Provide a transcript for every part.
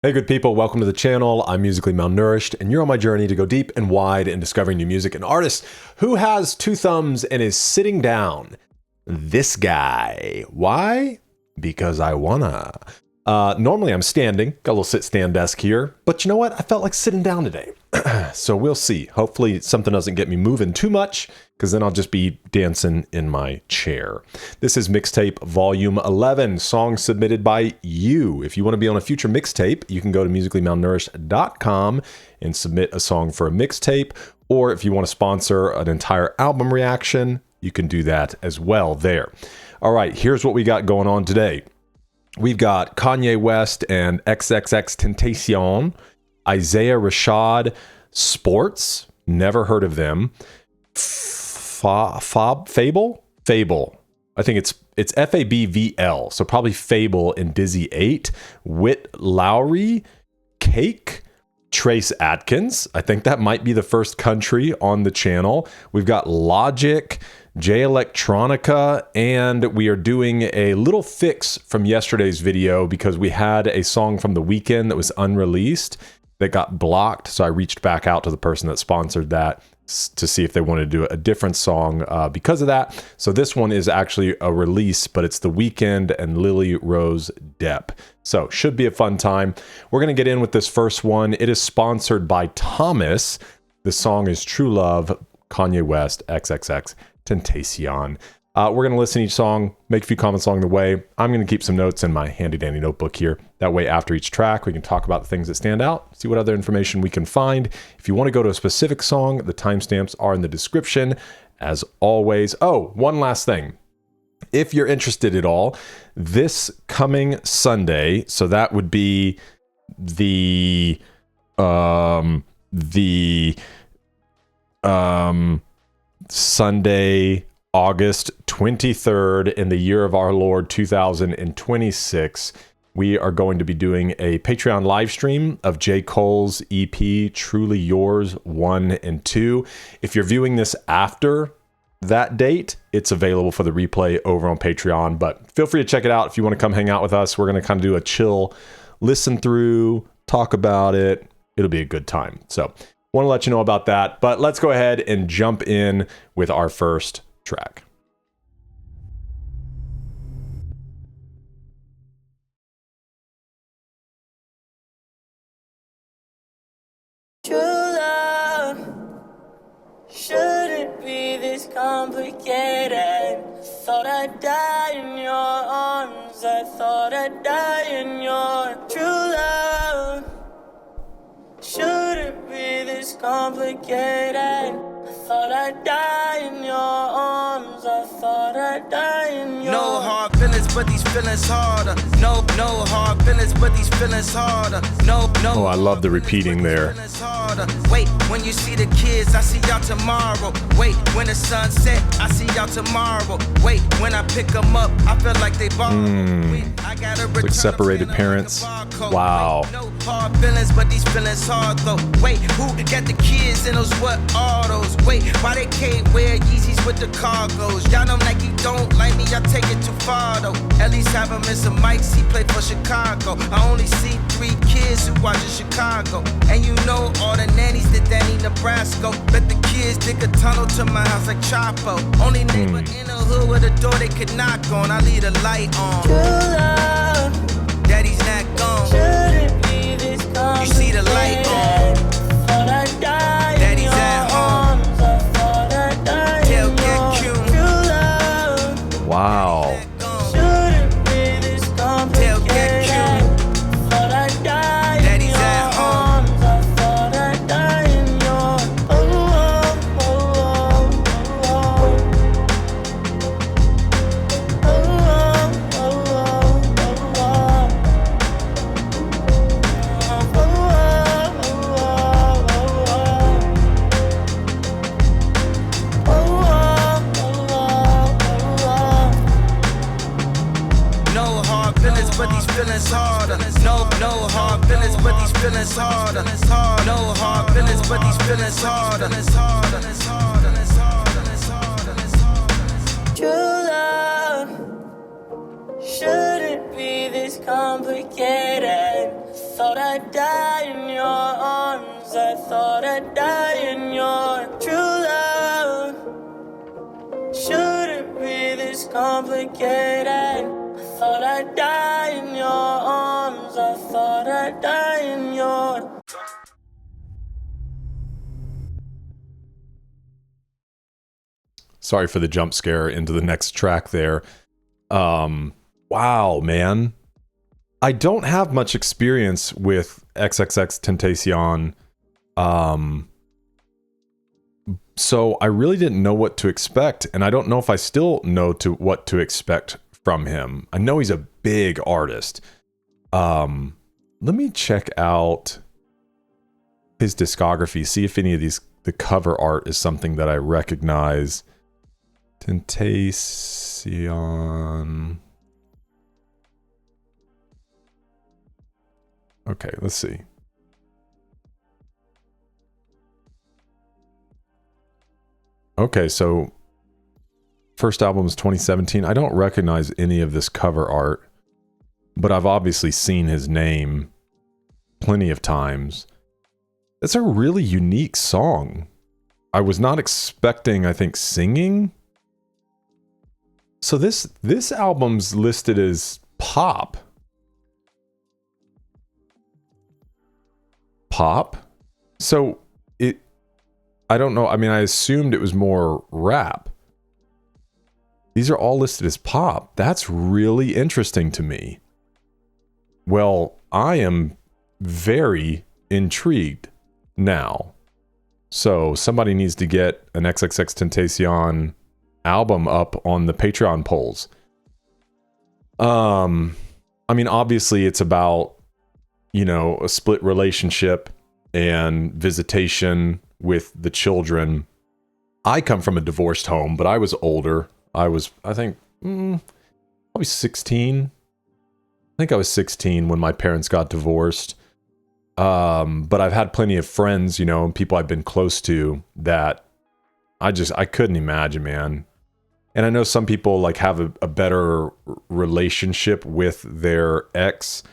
Hey good people, welcome to the channel. I'm Musically Malnourished, and you're on my journey to go deep and wide in discovering new music and artists. Who has two thumbs and is sitting down? This guy. Why? Because I wanna. Normally I'm standing, got a little sit-stand desk here, but you know what? I felt like sitting down today. So we'll see. Hopefully something doesn't get me moving too much, because then I'll just be dancing in my chair. This is Mixtape Volume 11, songs submitted by you. If you want to be on a future mixtape, you can go to musicallymalnourished.com and submit a song for a mixtape, or if you want to sponsor an entire album reaction, you can do that as well there. All right, here's what we got going on today. We've got Kanye West and XXXTENTACION, Isaiah Rashad, Sports, never heard of them. FabvL? I think it's FabvL, so probably FabvL and DizzyEight. Witt, Lowry, Cake, Trace Adkins. I think that might be the first country on the channel. We've got Logic, Electronica, and we are doing a little fix from yesterday's video because we had a song from the Weeknd that was unreleased that got blocked. So I reached back out to the person that sponsored that to see if they wanted to do a different song because of that. So this one is actually a release, but it's the Weeknd and Lily Rose Depp. So should be a fun time. We're going to get in with this first one. It is sponsored by Thomas. The song is True Love, Kanye West, XXXTENTACION. We're going to listen to each song, make a few comments along the way. I'm going to keep some notes in my handy dandy notebook here. That way, after each track, we can talk about the things that stand out, see what other information we can find. If you want to go to a specific song, the timestamps are in the description, as always. Oh, one last thing. If you're interested at all, this coming Sunday, so that would be the Sunday, August 23rd in the year of our Lord 2026, we are going to be doing a Patreon live stream of J. Cole's EP, Truly Yours 1 and 2. If you're viewing this after that date, it's available for the replay over on Patreon, but feel free to check it out if you want to come hang out with us. We're going to kind of do a chill listen through, talk about it. It'll be a good time. So want to let you know about that, but let's go ahead and jump in with our first track. True love shouldn't be this complicated. Thought I'd die in your arms. I thought I'd die in your true love. Shouldn't be this complicated. I thought I'd die in your arms. I thought I'd die in your. No hard feelings, but these feelings harder. No hard feelings, but these feelings harder. No. Oh, I love the repeating there. Wait, when you see the kids, I see y'all tomorrow. Wait, when the sun set, I see y'all tomorrow. Wait, when I pick them up, I feel like they borrow. I gotta return like separated parents. Wow. Wait, no hard feelings, but these feelings hard though. Wait, who got the kids in those what are those? Wait, why they can't wear Yeezys with the cargos? Y'all know Nike don't like me, I take it too far though. At least have him in some mics, he played for Chicago. I only see 3 kids who watch in Chicago. And you know all the nannies that Danny Nebraska. Bet the kids dig a tunnel to my house like Chapo. Only neighbor in the hood with a door they could knock on. I leave the light on. True love. Daddy's not gone. Shouldn't be this complicated. You see the light on. Thought I'd die Daddy's in your at home. arms. I thought I'd die Tail in get your cute. true love. Wow. Shouldn't be this Tail get complicated. cute. Thought I'd die in Daddy's your at home. arms. I thought I'd die in your. No hard feelings, but these feelings harder. No hard feelings, but these feelings harder. No hard feelings, but these feelings harder. True love shouldn't be this complicated. thought I'd die in your arms. I thought I'd die in your true love. Shouldn't be this complicated. I thought I'd die in your arms. I thought I'd die in your... Sorry for the jump scare into the next track there. Wow, man. I don't have much experience with XXXTentacion. So I really didn't know what to expect, and I don't know if I still know what to expect from him. I know he's a big artist. Let me check out his discography, see if any of the cover art is something that I recognize. Tentacion. Okay, let's see. Okay, so first album is 2017. I don't recognize any of this cover art, but I've obviously seen his name plenty of times. It's a really unique song. I was not expecting, I think, singing. So this album's listed as pop. Pop? So I don't know. I mean, I assumed it was more rap. These are all listed as pop. That's really interesting to me. Well, I am very intrigued now. So somebody needs to get an XXXTentacion album up on the Patreon polls. I mean, obviously it's about, you know, a split relationship and visitation with the children. I come from a divorced home, but I was older. I was, I think, probably 16. I think I was 16 when my parents got divorced. But I've had plenty of friends, you know, people I've been close to that I couldn't imagine, man. And I know some people like have a better relationship with their ex,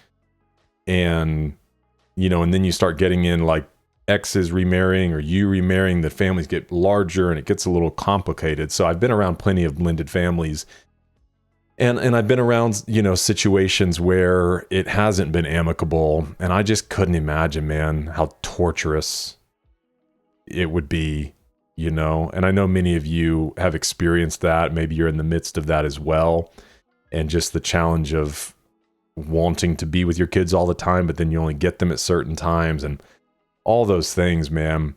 and, you know, and then you start getting in like exes remarrying or you remarrying, the families get larger and it gets a little complicated. So I've been around plenty of blended families, and I've been around, you know, situations where it hasn't been amicable, and I just couldn't imagine, man, how torturous it would be, you know. And I know many of you have experienced that. Maybe you're in the midst of that as well, and just the challenge of wanting to be with your kids all the time, but then you only get them at certain times, and all those things, man.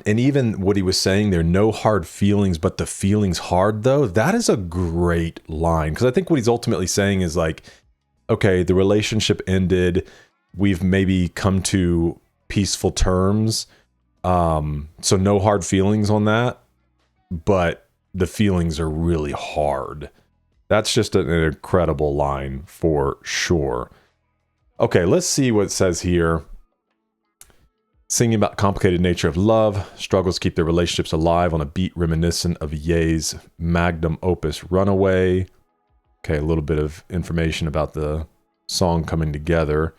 And even what he was saying there, no hard feelings, but the feeling's hard though. That is a great line, because I think what he's ultimately saying is like, okay, the relationship ended. We've maybe come to peaceful terms. So no hard feelings on that, but the feelings are really hard. That's just an incredible line for sure. Okay, let's see what it says here. Singing about the complicated nature of love, struggles to keep their relationships alive on a beat reminiscent of Ye's magnum opus Runaway. Okay, a little bit of information about the song coming together.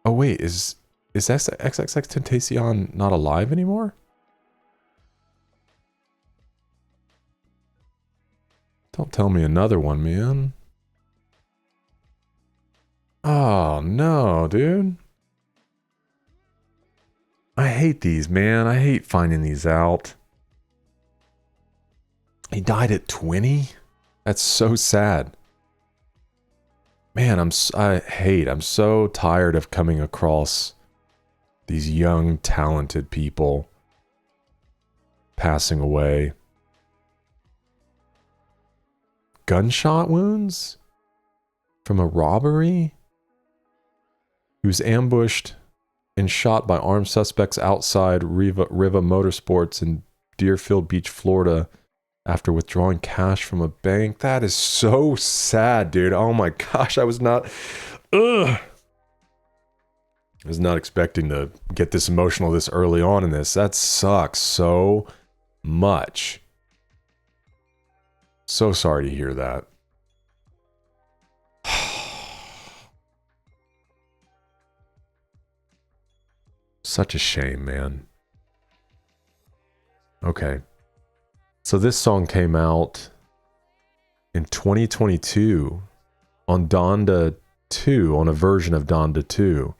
Oh wait, is XXXTentacion not alive anymore? Don't tell me another one, man. Oh no, dude. I hate these, man. I hate finding these out. He died at 20? That's so sad. Man, I'm so tired of coming across these young, talented people passing away. Gunshot wounds from a robbery? He was ambushed and shot by armed suspects outside Riva Motorsports in Deerfield Beach, Florida, after withdrawing cash from a bank. That is so sad, dude. Oh my gosh, I was not expecting to get this emotional this early on in this. That sucks so much. So sorry to hear that. Such a shame, man. Okay. So this song came out in 2022 on Donda 2, on a version of Donda 2.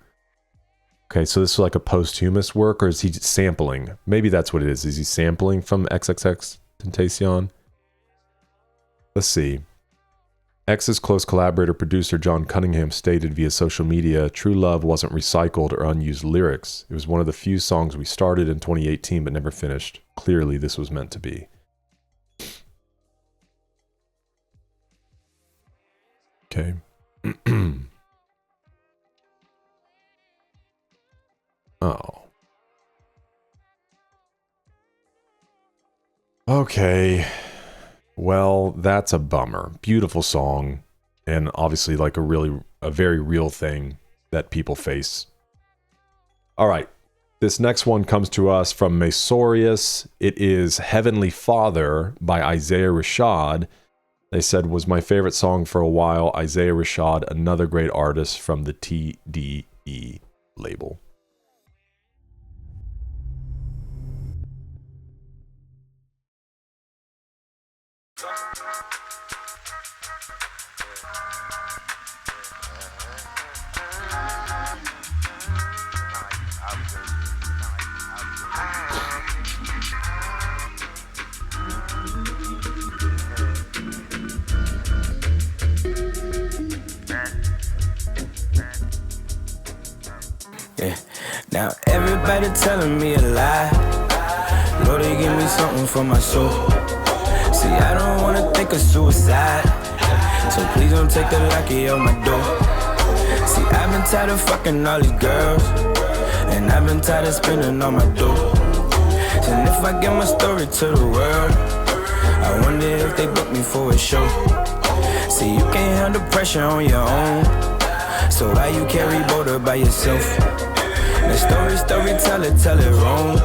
Okay, so this is like a posthumous work, or is he sampling? Maybe that's what it is. Is he sampling from XXXTENTACION? Let's see. X's close collaborator producer John Cunningham stated via social media, True Love wasn't recycled or unused lyrics. It was one of the few songs we started in 2018 but never finished. Clearly this was meant to be. Okay. Oh. Okay. Well, that's a bummer. Beautiful song, and obviously like a very real thing that people face. All right. This next one comes to us from Masorious. It is Heavenly Father by Isaiah Rashad. They said was my favorite song for a while. Isaiah Rashad, another great artist from the TDE label. Yeah. Now everybody telling me a lie. Lord, they give me something for my soul. See, I don't wanna think of suicide, so please don't take the lucky on my door. See, I've been tired of fucking all these girls, and I've been tired of spending all my dough. And if I get my story to the world, I wonder if they book me for a show. See, you can't handle pressure on your own, so why you carry border by yourself? The story, tell it wrong,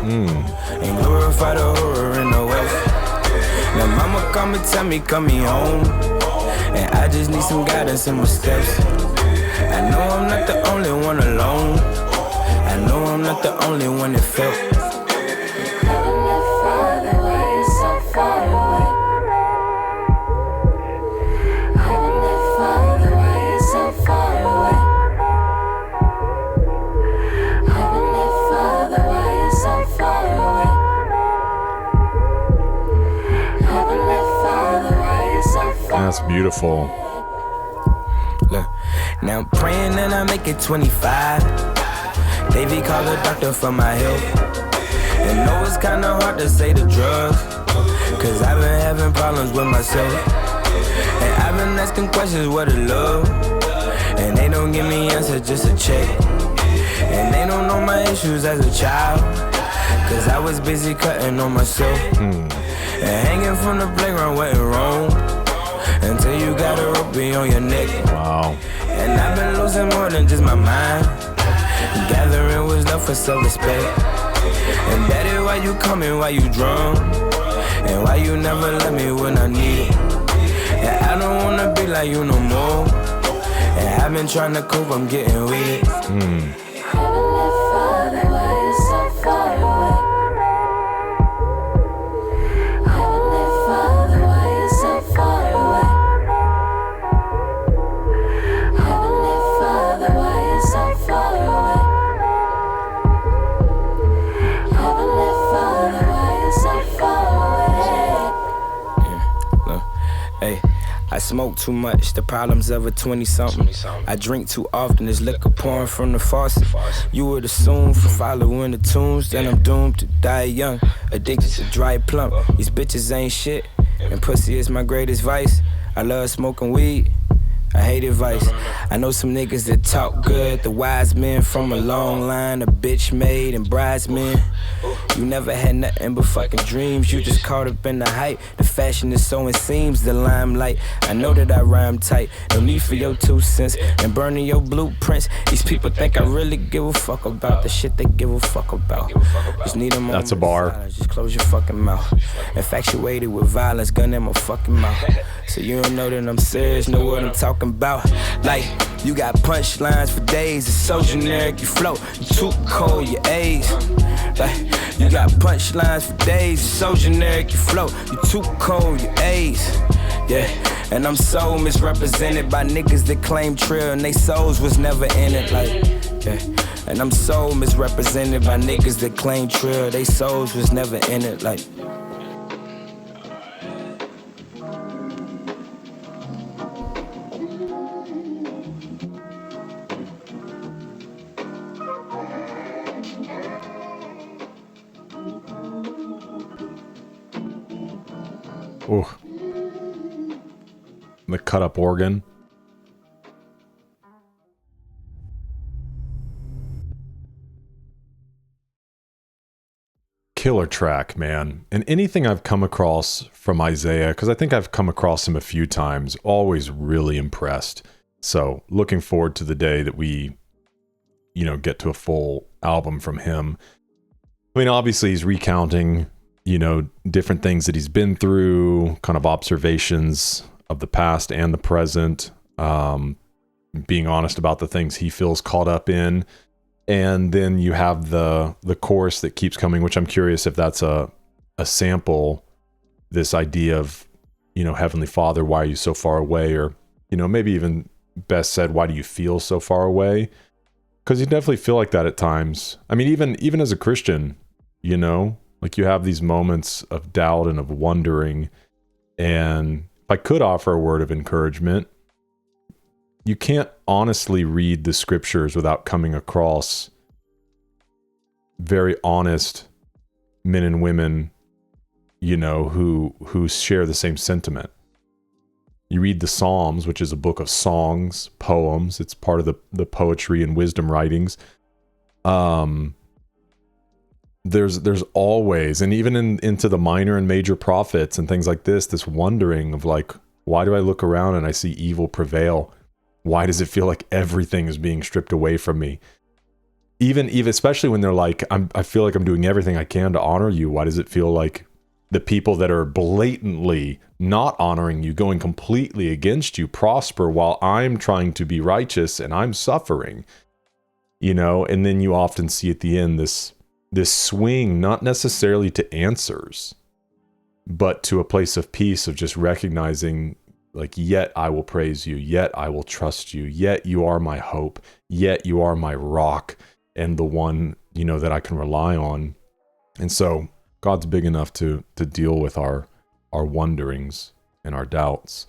and glorify the horror and the wealth. Now mama come and tell me, come me home, and I just need some guidance in my steps. I know I'm not the only one alone, I know I'm not the only one that felt. Heavenly Father, why you so far away? Heavenly Father, why you so far away? Heavenly Father, why you so far away? Heavenly Father, why you so far away? That's beautiful. Look, now I'm praying that I make it 25. Davey called a doctor for my health. And know it's kinda hard to say the drugs, cause I've been having problems with myself. And I've been asking questions, what is love? And they don't give me answers, just a check. And they don't know my issues as a child, cause I was busy cutting on myself. And hanging from the playground wasn't wrong, until you got a rope on your neck. Wow. And I've been losing more than just my mind, gathering wisdom for self-respect. And daddy, why you coming, why you drunk? And why you never let me when I need it? And I don't wanna be like you no more, and I've been trying to cope, I'm getting weird. Heavenly Father, why you so far away? Heavenly Father, why you so far away? Heavenly Father, why you so far away? Heavenly Father, why you so far away? Look, hey, I smoke too much, the problems of a 20-something. I drink too often, there's liquor pouring from the faucet. You would assume for following the tunes, then I'm doomed to die young, addicted to dry plump. These bitches ain't shit, and pussy is my greatest vice. I love smoking weed, I hate advice. I know some niggas that talk good, the wise men from a long line of bitch maid and bridesmen. You never had nothing but fucking dreams, you just caught up in the hype. The fashion is so it seems, the limelight. I know that I rhyme tight, no need for your 2 cents and burning your blueprints. These people think I really give a fuck about the shit they give a fuck about. Just need a moment. That's a bar. Just close your fucking mouth. Infatuated with violence, gun in my fucking mouth. So you don't know that I'm serious, know what I'm talking about. Like, You got punchlines for days, it's so generic, you float. You too cold, your A's. Like, you got punchlines for days, it's so generic, you float. You too cold, your A's. Yeah, and I'm so misrepresented by niggas that claim trill and they souls was never in it. Like, yeah, and I'm so misrepresented by niggas that claim trill, they souls was never in it. Like, ooh. The cut up organ. Killer track, man. And anything I've come across from Isaiah, because I think I've come across him a few times, always really impressed. So looking forward to the day that we, you know, get to a full album from him. I mean, obviously he's recounting, you know, different things that he's been through, kind of observations of the past and the present, being honest about the things he feels caught up in. And then you have the chorus that keeps coming, which I'm curious if that's a sample, this idea of, you know, Heavenly Father, why are you so far away? Or, you know, maybe even best said, why do you feel so far away? Because you definitely feel like that at times. I mean, even as a Christian, you know, like you have these moments of doubt and of wondering. And if I could offer a word of encouragement, you can't honestly read the scriptures without coming across very honest men and women, you know, who share the same sentiment. You read the Psalms, which is a book of songs, poems. It's part of the poetry and wisdom writings. There's always, and even into the minor and major prophets and things like this wondering of like, why do I look around and I see evil prevail? Why does it feel like everything is being stripped away from me? Even especially when they're like, I feel like I'm doing everything I can to honor you. Why does it feel like the people that are blatantly not honoring you, going completely against you, prosper while I'm trying to be righteous and I'm suffering? You know, and then you often see at the end this swing, not necessarily to answers, but to a place of peace, of just recognizing, like, yet I will praise you, yet I will trust you, yet you are my hope, yet you are my rock and the one, you know, that I can rely on. And so God's big enough to deal with our wonderings and our doubts.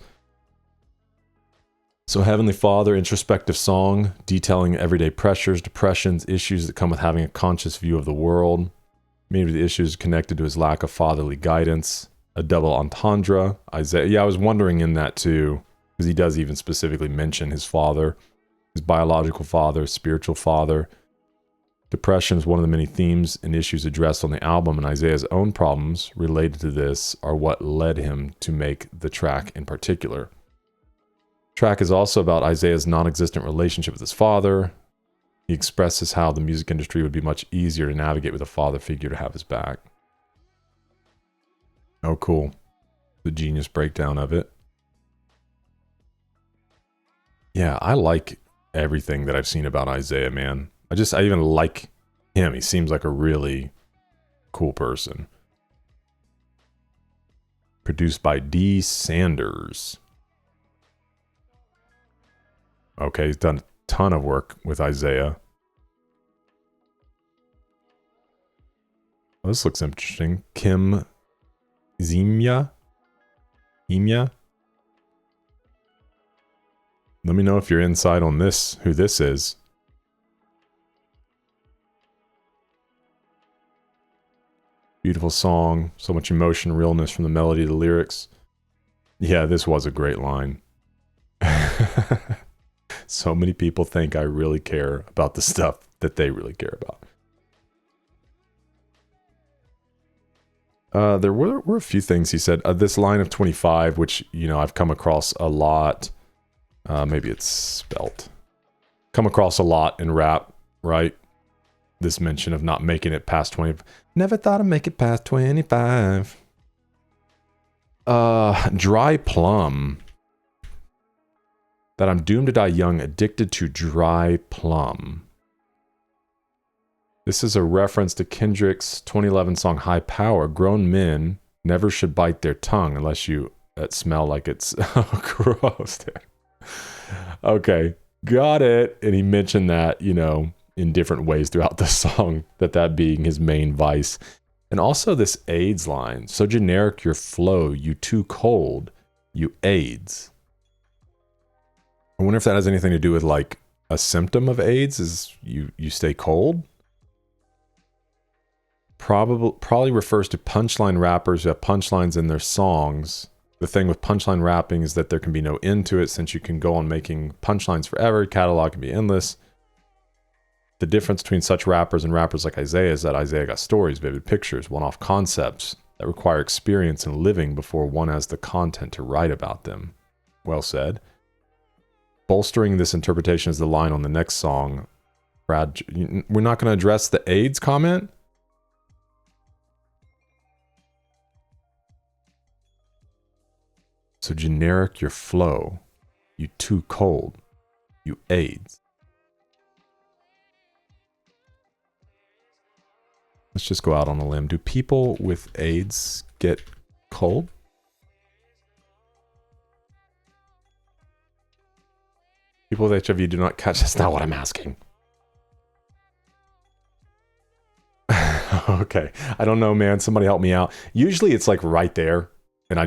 So Heavenly Father, introspective song, detailing everyday pressures, depressions, issues that come with having a conscious view of the world. Maybe the issues connected to his lack of fatherly guidance. A double entendre. Isaiah, yeah, I was wondering in that too, because he does even specifically mention his father, his biological father, spiritual father. Depression is one of the many themes and issues addressed on the album, and Isaiah's own problems related to this are what led him to make the track in particular. The track is also about Isaiah's non-existent relationship with his father. He expresses how the music industry would be much easier to navigate with a father figure to have his back. Oh, cool. The genius breakdown of it. Yeah, I like everything that I've seen about Isaiah, man. I even like him. He seems like a really cool person. Produced by D. Sanders. Okay, he's done a ton of work with Isaiah. Well, this looks interesting. Kim Zemia? Let me know if you're inside on this, who this is. Beautiful song, so much emotion, realness from the melody to the lyrics. Yeah, this was a great line. So many people think I really care about the stuff that they really care about. There were a few things he said. This line of 25, which, you know, I've come across a lot. Maybe it's spelt. Come across a lot in rap, right? This mention of not making it past 20. Never thought I'd make it past 25. Dry Plum. That I'm doomed to die young, addicted to dry plum. This is a reference to Kendrick's 2011 song High Power. Grown men never should bite their tongue unless you smell like it's gross. Okay, got it. And he mentioned that, you know, in different ways throughout the song, that being his main vice. And also this AIDS line. So generic your flow, you too cold, you AIDS. I wonder if that has anything to do with like a symptom of AIDS is you stay cold. Probably refers to punchline rappers who have punchlines in their songs. The thing with punchline rapping is that there can be no end to it since you can go on making punchlines forever. Catalog can be endless. The difference between such rappers and rappers like Isaiah is that Isaiah got stories, vivid pictures, one-off concepts that require experience and living before one has the content to write about them. Well said. Bolstering this interpretation is the line on the next song. Brad, we're not going to address the AIDS comment? So generic your flow, you too cold, you AIDS. Let's just go out on a limb. Do people with AIDS get cold? People with HIV do not catch. That's not what I'm asking. Okay. I don't know, man. Somebody help me out. Usually it's like right there. And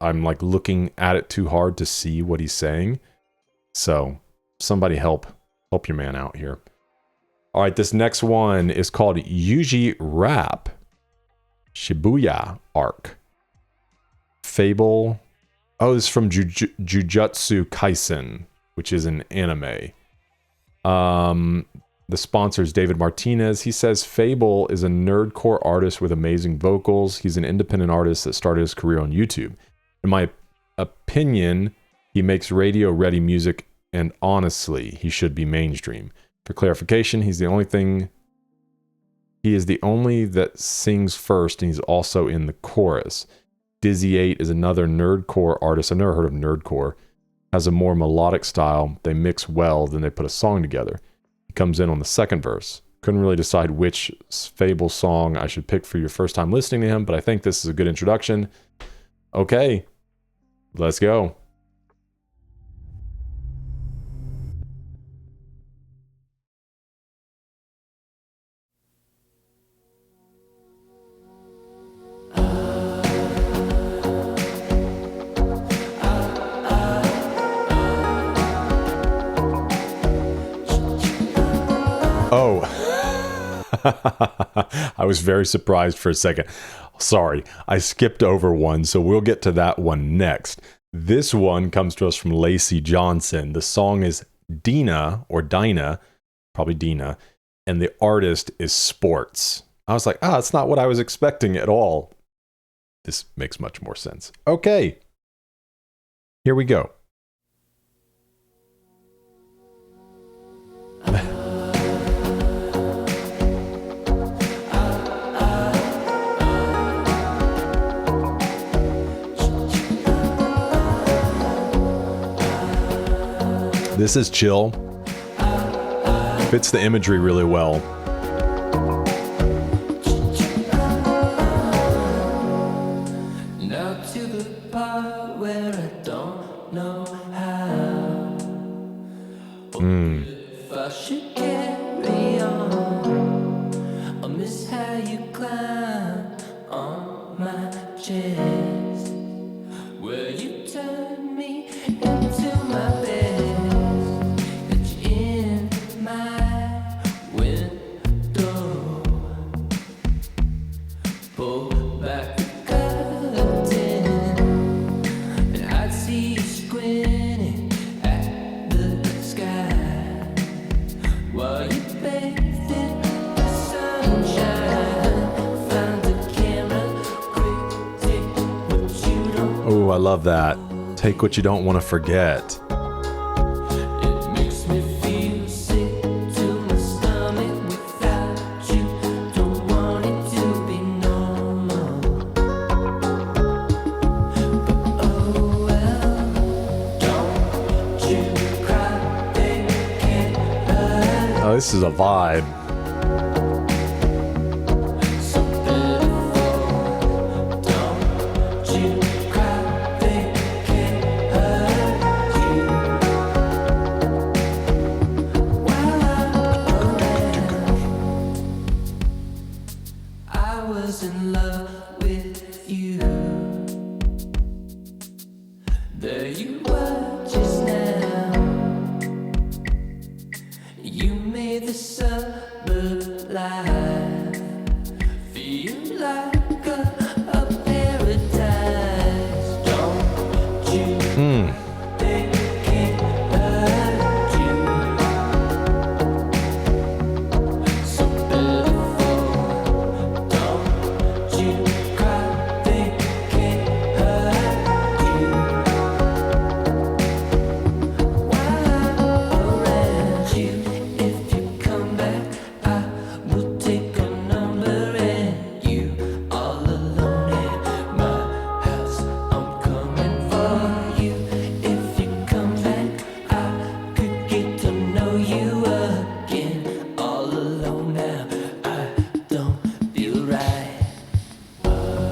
I'm like looking at it too hard to see what he's saying. So somebody help your man out here. All right. This next one is called Yuji Rap. Shibuya Arc. FabvL. Oh, this is from Jujutsu Kaisen, which is an anime. The sponsor is David Martinez. He says FabvL is a nerdcore artist with amazing vocals. He's an independent artist that started his career on YouTube. In my opinion, he makes radio-ready music, and honestly, he should be mainstream. For clarification, he is the only that sings first, and he's also in the chorus. DizzyEight is another nerdcore artist. I've never heard of nerdcore. Has a more melodic style. They mix well, then they put a song together. He comes in on the second verse. Couldn't really decide which FabvL song I should pick for your first time listening to him, but I think this is a good introduction. Okay, let's go. Oh, I was very surprised for a second. Sorry, I skipped over one, so we'll get to that one next. This one comes to us from Lacey Johnson. The song is Dina, or Dina, probably Dina, and the artist is Sports. I was like, that's not what I was expecting at all. This makes much more sense. Okay, here we go. This is chill. Fits the imagery really well. Now to the part where I don't know how. If I should carry on, I miss how you climb on my chest, where you turn me into my bed. Oh, I love that. Take what you don't want to forget. It makes me feel sick to my stomach without you. Don't want it to be normal. But oh well, don't you Oh, this is a vibe.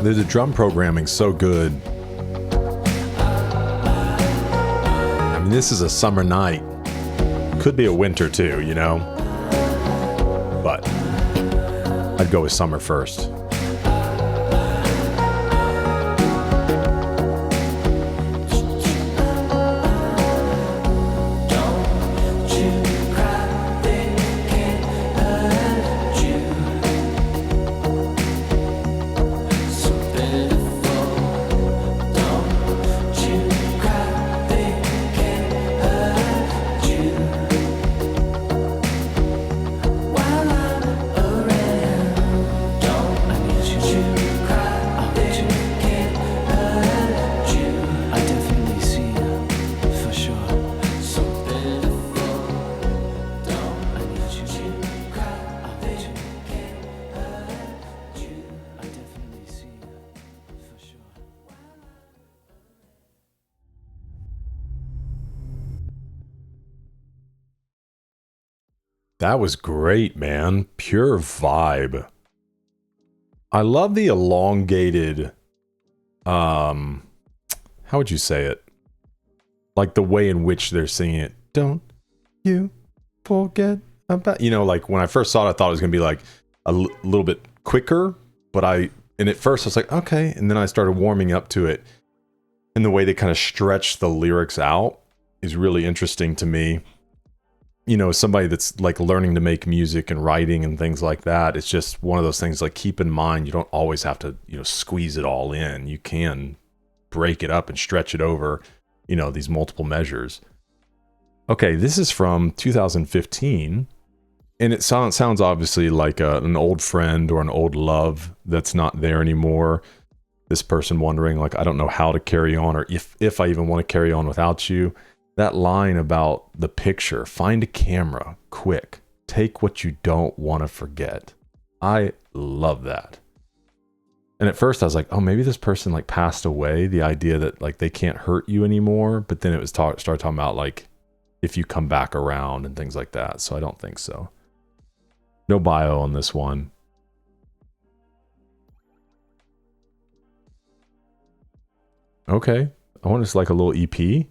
The drum programming's so good. I mean, this is a summer night. Could be a winter too, you know? But I'd go with summer first. That was great, man. Pure vibe. I love the elongated, how would you say it? Like the way in which they're singing it. Don't you forget about, you know, like when I first saw it, I thought it was going to be like a little bit quicker, but and at first I was like, okay. And then I started warming up to it. And the way they kind of stretch the lyrics out is really interesting to me. You know, somebody that's like learning to make music and writing and things like that, it's just one of those things, like, keep in mind, you don't always have to, you know, squeeze it all in. You can break it up and stretch it over, you know, these multiple measures. Okay, this is from 2015, and it sounds obviously like an old friend or an old love that's not there anymore. This person wondering, like, I don't know how to carry on, or if I even want to carry on without you. That line about the picture, find a camera, quick, take what you don't want to forget. I love that. And at first I was like, oh, maybe this person like passed away, the idea that like they can't hurt you anymore. But then it was started talking about like if you come back around and things like that. So I don't think so. No bio on this one. Okay. I wonder if it's like a little EP.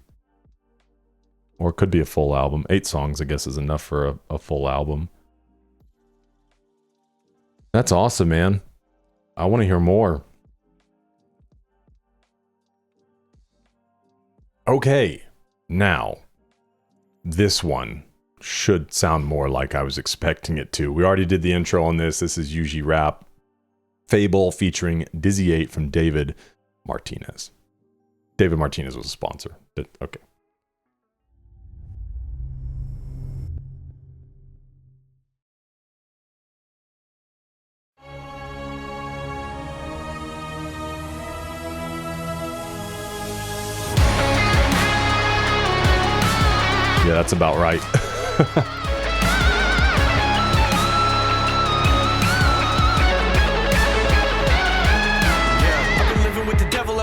Or it could be a full album. 8 songs, I guess, is enough for a full album. That's awesome, man. I want to hear more. Okay, now, this one should sound more like I was expecting it to. We already did the intro on this. This is Yuji Rap. FabvL featuring DizzyEight from David Martinez. David Martinez was a sponsor. Okay. Yeah, that's about right.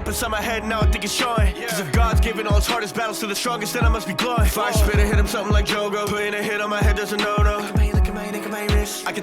Inside my head now I think it's showing. Cause if God's giving all his hardest battles to the strongest, then I must be glowing. Fire spitter hit him something like Jogo. Putting a hit on my head, there's a no-no.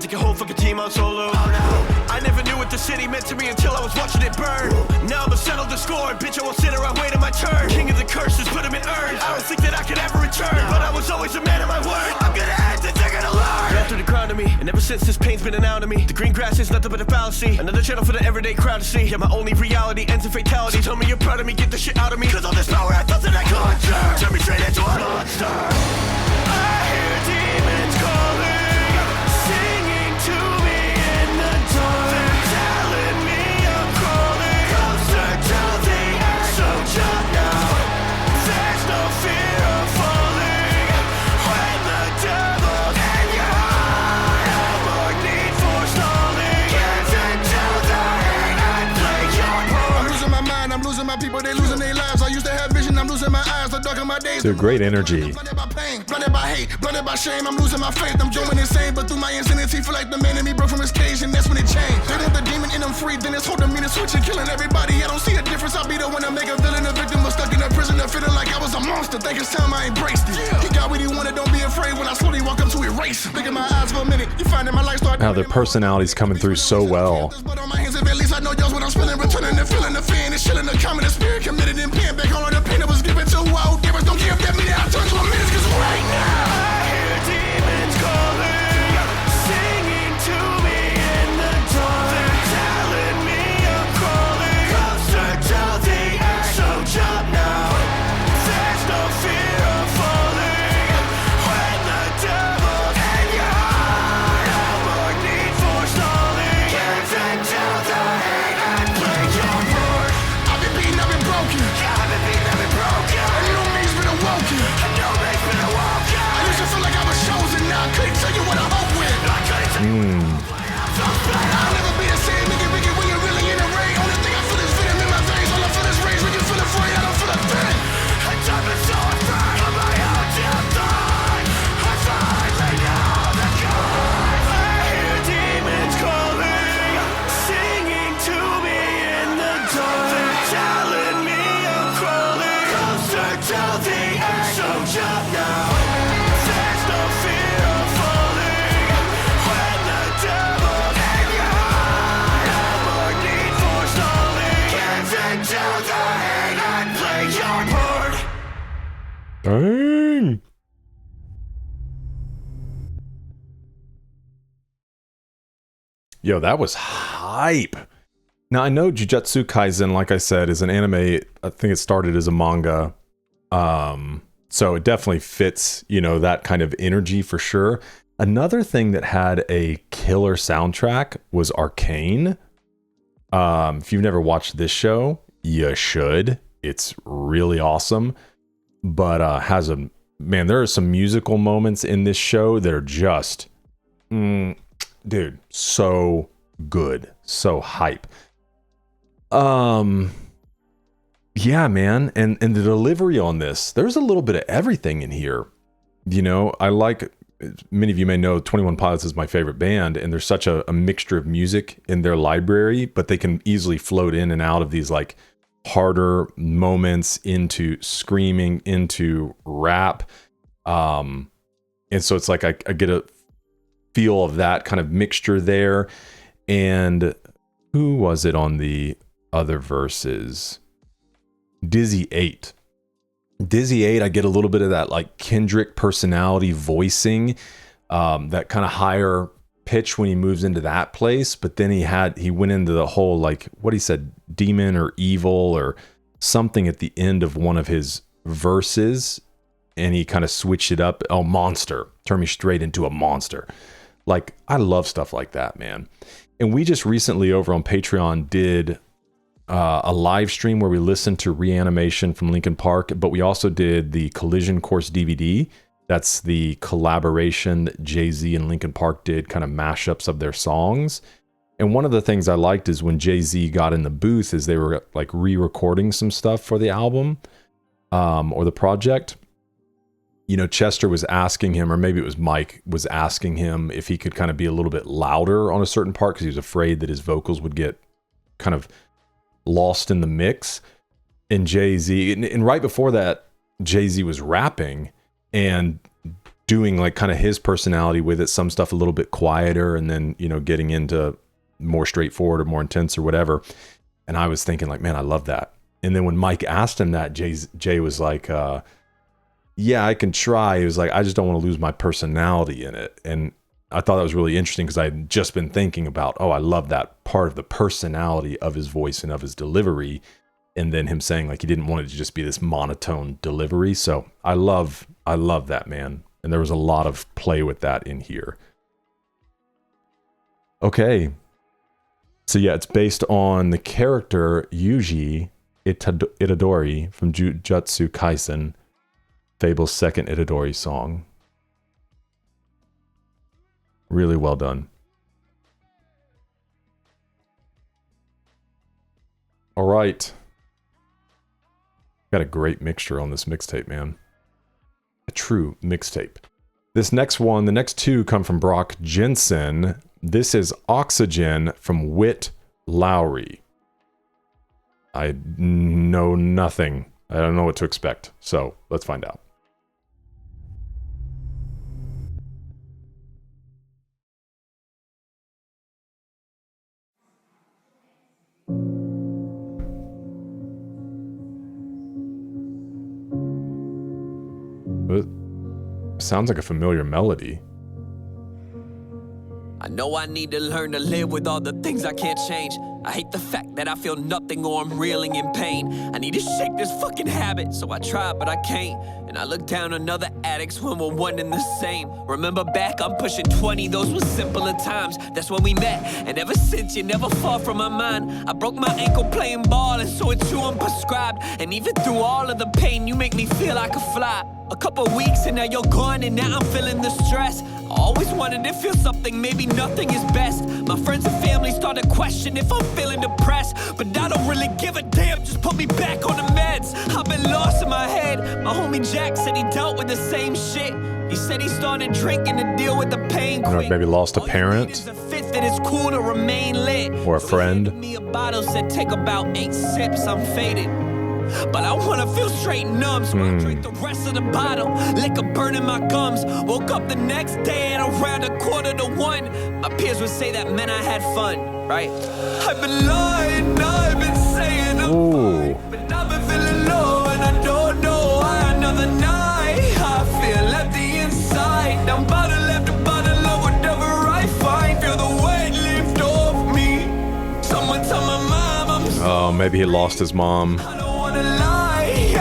take a whole fucking team on solo. Oh no. I never knew what the city meant to me until I was watching it burn. Now I'ma settle the score, bitch, I won't sit around waiting my turn. King of the curses, put him in urn. I don't think that I could ever return, but I was always a man of my word. I'm gonna act and they're gonna learn. After the crown to me, and ever since this pain's been an out of me. The green grass is nothing but a fallacy. Another channel for the everyday crowd to see. Yeah, my only reality ends in fatality. So tell me you're proud of me, get the shit out of me. Cause all this power I thought that I conjure turn me straight into a monster. I hear demons calling, singing to me in the dark. They're telling me I'm crawling closer to the edge. So jump now. There's no fear of falling when the devil's in your heart. No more need for stalling. Get into the ring and play your part. I'm losing my mind, I'm losing my people, they losing their lives. I used to have vision, I'm losing my eyes, the dark of my days. Dude, great energy. Blinded by pain, blinded by hate, blinded by shame. I'm losing my faith, I'm going insane. But through my insanity, feel like the man in me broke from his cage, and that's when it changed. They want the demon in them free, then it's holding me to switch and killing everybody. I don't see a difference. I'll be the one to make a villain, a victim, was stuck in a prison, feeling like I was a monster. Think it's time I embraced it. He got what he wanted, don't be afraid when I slowly walk up to erase. Look at my eyes for a minute, you find that my life started. How their personalities coming through so well. But on my hands, if at least I know yours what I'm spilling, returning and feeling the fear and chilling, the common spirit committed and paying back all of the pain that was given to who I owe difference. Don't give that me now, turn to a menace, cause right now I hear demons calling, singing to me in the dark. They're telling me I'm crawling closer to the edge. So jump now. There's no fear of falling when the devil's in your heart. No more need for stalling. Get into the ring and play your part. I've been beaten, I've been broken. I've been beaten, I've been broken. A new me's been awoken. A new man's been awoken. I used to feel like I was chosen, now I couldn't tell you what I hope with. I'll never be the same, nigga, when you're really in the rain. Only thing I feel is venom in my veins. All I feel is rage. When you feel afraid, I don't feel a thing. I've been so afraid of my own death. I finally know the good. I hear demons calling, singing to me in the dark. They're telling me I'm crawling closer to the edge. So jump now. There's no fear of falling when the devil's in your heart. No more need for stalling. Get into the ring and play your part. Dang. Yo, that was hype. Now, I know Jujutsu Kaisen, like I said, is an anime. I think it started as a manga. So it definitely fits, you know, that kind of energy for sure. Another thing that had a killer soundtrack was Arcane. If you've never watched this show, you should. It's really awesome. But there are some musical moments in this show that are just, dude, so good, so hype. Yeah, man, and the delivery on this, there's a little bit of everything in here. You know, I like, many of you may know 21 Pilots is my favorite band, and there's such a mixture of music in their library, but they can easily float in and out of these like harder moments into screaming, into rap. And so it's like I get a feel of that kind of mixture there. And who was it on the other verses? DizzyEight. DizzyEight, I get a little bit of that like Kendrick personality voicing, that kind of higher pitch when he moves into that place. But then he went into the whole, like what he said, demon or evil or something at the end of one of his verses. And he kind of switched it up. Oh, monster. Turned me straight into a monster. Like, I love stuff like that, man. And we just recently over on Patreon did a live stream where we listened to Reanimation from Linkin Park, but we also did the Collision Course DVD. That's the collaboration that Jay-Z and Linkin Park did, kind of mashups of their songs. And one of the things I liked is when Jay-Z got in the booth is they were like re-recording some stuff for the album or the project. You know, Chester was asking him, or maybe it was Mike was asking him if he could kind of be a little bit louder on a certain part because he was afraid that his vocals would get kind of lost in the mix. And Jay-Z, and right before that, Jay-Z was rapping, and doing like kind of his personality with it, some stuff a little bit quieter, and then, you know, getting into more straightforward or more intense or whatever. And I was thinking like, man, I love that. And then when Mike asked him that, Jay was like, yeah, I can try. He was like, I just don't want to lose my personality in it. And I thought that was really interesting because I had just been thinking about, oh, I love that part of the personality of his voice and of his delivery. And then him saying like he didn't want it to just be this monotone delivery. So I love that, man. And there was a lot of play with that in here. Okay. So yeah, it's based on the character Yuji Itadori from Jujutsu Kaisen, FabvL's second Itadori song. Really well done. All right. Got a great mixture on this mixtape, man. A true mixtape. This next one, the next two come from Brock Jensen. This is Oxygen from Witt, Lowry. I know nothing. I don't know what to expect. So let's find out. It sounds like a familiar melody. I know I need to learn to live with all the things I can't change. I hate the fact that I feel nothing or I'm reeling in pain. I need to shake this fucking habit, so I try but I can't. And I look down on other addicts when we're one and the same. Remember back, I'm pushing 20, those were simpler times. That's when we met, and ever since you're never far from my mind. I broke my ankle playing ball, and so it's you I'm prescribed. And even through all of the pain, you make me feel I could fly. A couple weeks and now you're gone, and now I'm feeling the stress. I always wanted to feel something, maybe nothing is best. My friends and family started questioning if I'm feeling depressed, but I don't really give a damn, just put me back on the meds. I've been lost in my head. My homie Jack said he dealt with the same shit. He said he started drinking to deal with the pain quick. Maybe lost a parent, a fifth that it's cool to remain lit. or a friend. So he handed me a bottle, said take about 8 sips, I'm faded. But I wanna feel straight numb, so I drank the rest of the bottle. Liquor burning my gums. Woke up the next day at around 1:45. My peers would say that meant I had fun, right? I've been lying, I've been saying I'm fine, but I've been feeling low and I don't know why. Another night, I feel empty inside. I'm bottle after bottle of whatever I find. Feel the weight lift off me. Someone tell my mom I'm sorry. Oh, maybe he lost his mom.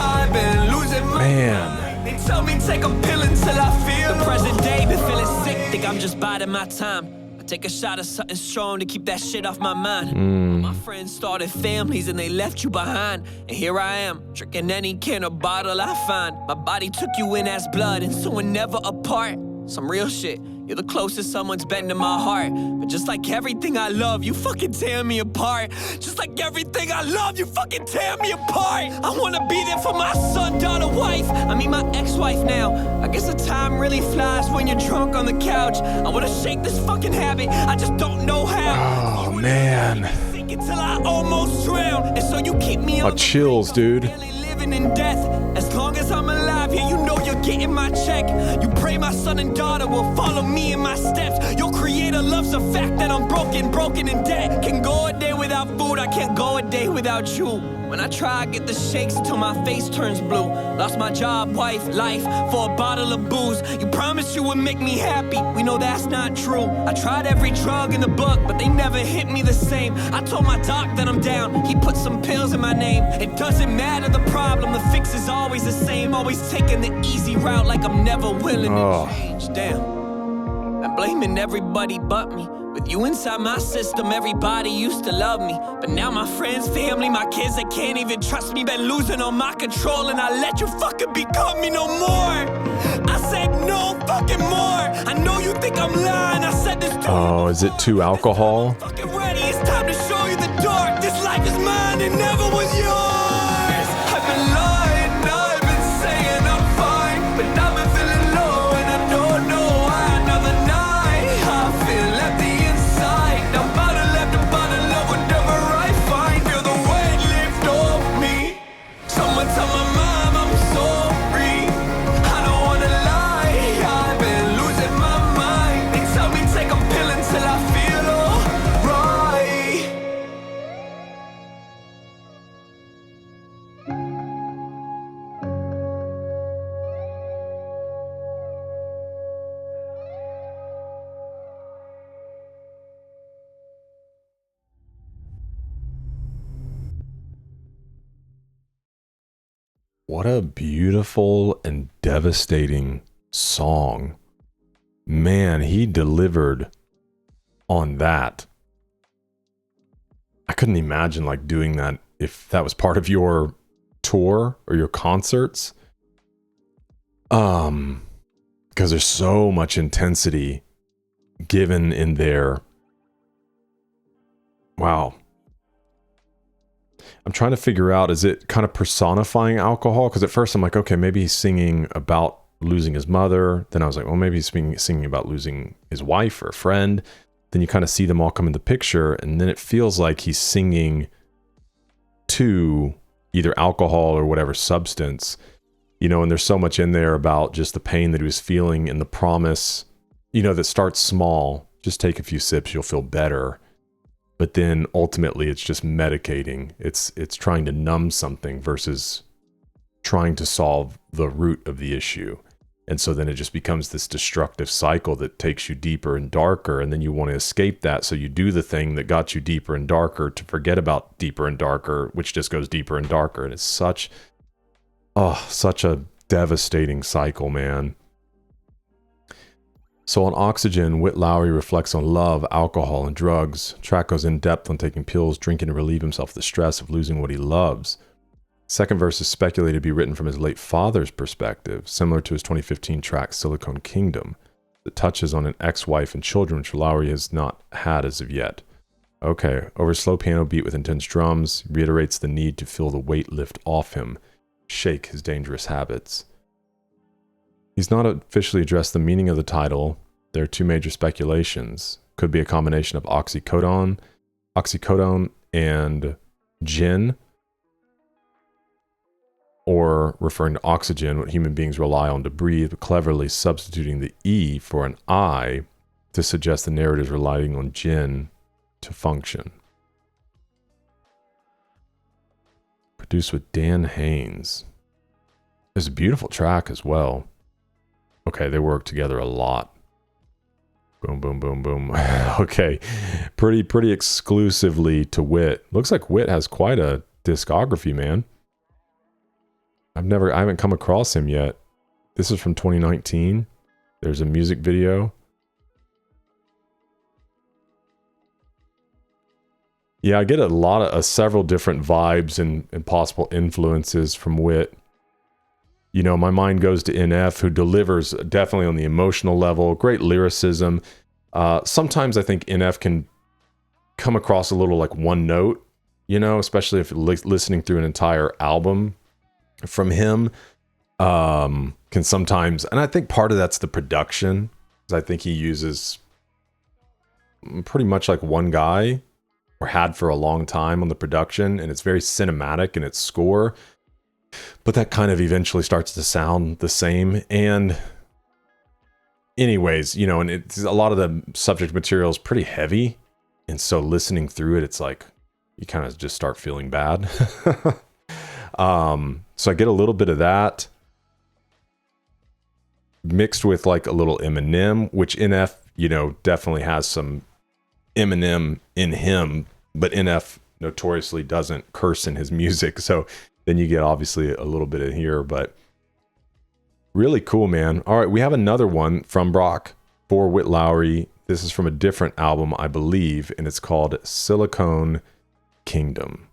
I've been losing my Man. They tell me take a pill until I feel the present day. Been feeling sick, think I'm just biding my time. I take a shot of something strong to keep that shit off my mind. All my friends started families and they left you behind. And here I am, drinking any can or bottle I find. My body took you in as blood and so we're never apart. Some real shit. You're the closest someone's been to my heart. But just like everything I love, you fucking tear me apart. Just like everything I love, you fucking tear me apart. I wanna be there for my son, daughter, wife. I mean my ex-wife now. I guess the time really flies when you're drunk on the couch. I wanna shake this fucking habit, I just don't know how. Oh, man. Until I almost drown. And so you keep me on chills, dude. Living in death. As long as I'm alive, yeah, you know you're getting my check. You pray my son and daughter will follow me in my steps. Your creator loves the fact that I'm broken in debt. Can go a day without food, I can't go a day without you. When I try, I get the shakes till my face turns blue. Lost my job, wife, life, for a bottle of booze. You promised you would make me happy, we know that's not true. I tried every drug in the book, but they never hit me the same. I told my doc that I'm down, he put some pills in my name. It doesn't matter the problem, the fix is always the same. Always taking the easy route like I'm never willing to change. Damn, I'm blaming everybody but me. With you inside my system, everybody used to love me. But now my friends, family, my kids, they can't even trust me. Been losing all my control and I let you fucking become me no more. I said no fucking more. I know you think I'm lying, I said this too. Oh, is it too alcohol? Fucking ready, it's time to show you the dark. This life is mine, it never was yours. I've been lying, I've been saying I'm fine, but I've been feeling low and I don't know why. Another night, I feel empty inside. I'm bottle after bottle of whatever I find. Feel the weight lift off me. Someone tell my mom I'm sorry. I don't wanna lie, I've been What a beautiful and devastating song. Man, he delivered on that. I couldn't imagine like doing that if that was part of your tour or your concerts. Because there's so much intensity given in there. Wow. I'm trying to figure out, is it kind of personifying alcohol? Because at first I'm like, okay, maybe he's singing about losing his mother. Then I was like, well, maybe he's singing about losing his wife or a friend. Then you kind of see them all come into picture, and then it feels like he's singing to either alcohol or whatever substance, you know, and there's so much in there about just the pain that he was feeling and the promise, you know, that starts small. Just take a few sips, you'll feel better. But then ultimately it's just medicating. It's trying to numb something versus trying to solve the root of the issue. And so then it just becomes this destructive cycle that takes you deeper and darker. And then you want to escape that. So you do the thing that got you deeper and darker to forget about deeper and darker, which just goes deeper and darker. And it's such a devastating cycle, man. So on Oxygen, Witt Lowry reflects on love, alcohol, and drugs. Track goes in depth on taking pills, drinking to relieve himself of the stress of losing what he loves. Second verse is speculated to be written from his late father's perspective, similar to his 2015 track Silicone Kingdom, that touches on an ex-wife and children which Lowry has not had as of yet. Okay, over a slow piano beat with intense drums, reiterates the need to feel the weight lift off him, shake his dangerous habits. He's not officially addressed the meaning of the title. There are two major speculations. Could be a combination of oxycodone and gin, or referring to oxygen, what human beings rely on to breathe, but cleverly substituting the E for an I to suggest the narrative is relying on gin to function. Produced with Dan Haynes. It's a beautiful track as well. Okay, they work together a lot. Boom, boom, boom, boom. Okay, pretty exclusively to Witt. Looks like Witt has quite a discography, man. I haven't come across him yet. This is from 2019. There's a music video. Yeah, I get a lot of several different vibes and possible influences from Witt. You know, my mind goes to NF, who delivers definitely on the emotional level, great lyricism. Sometimes I think NF can come across a little like one note, you know, especially if listening through an entire album from him can sometimes, and I think part of that's the production, because I think he uses pretty much like one guy, or had for a long time on the production, and it's very cinematic in its score. But that kind of eventually starts to sound the same. And anyways, you know, and it's a lot of the subject material is pretty heavy. And so listening through it, it's like you kind of just start feeling bad. So I get a little bit of that mixed with like a little Eminem, which NF, you know, definitely has some Eminem in him, but NF notoriously doesn't curse in his music. So then you get obviously a little bit in here, but really cool, man. All right, we have another one from Brock for Witt Lowry. This is from a different album, I believe, and it's called Silicone Kingdom.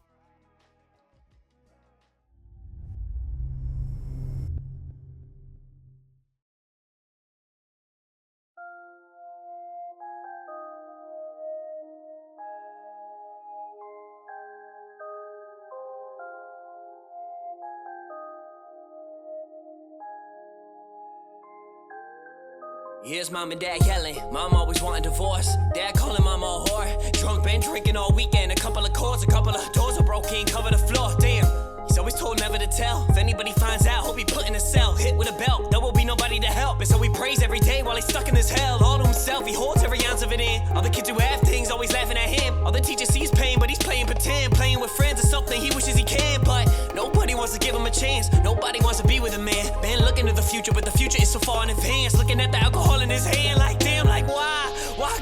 Here's mom and dad yelling, mom always wanting divorce. Dad calling mom a whore. Drunk, been drinking all weekend. A couple of chords, a couple of doors are broken, cover the floor. Damn, he's always told never to tell. If anybody finds out, hope he put in a cell. Hit with a belt, there will be nobody to help. And so he prays every day while he's stuck in this hell. All to himself, he holds every ounce of it in. All the kids who have things always laughing at him. All the teachers sees pain, but he's playing pretend. Playing with friends is something he wishes he can. But nobody wants to give him a chance. Nobody wants to be with a man. Man looking to the future, but the future is so far in advance. Looking at the alcohol in his hand like, damn, like why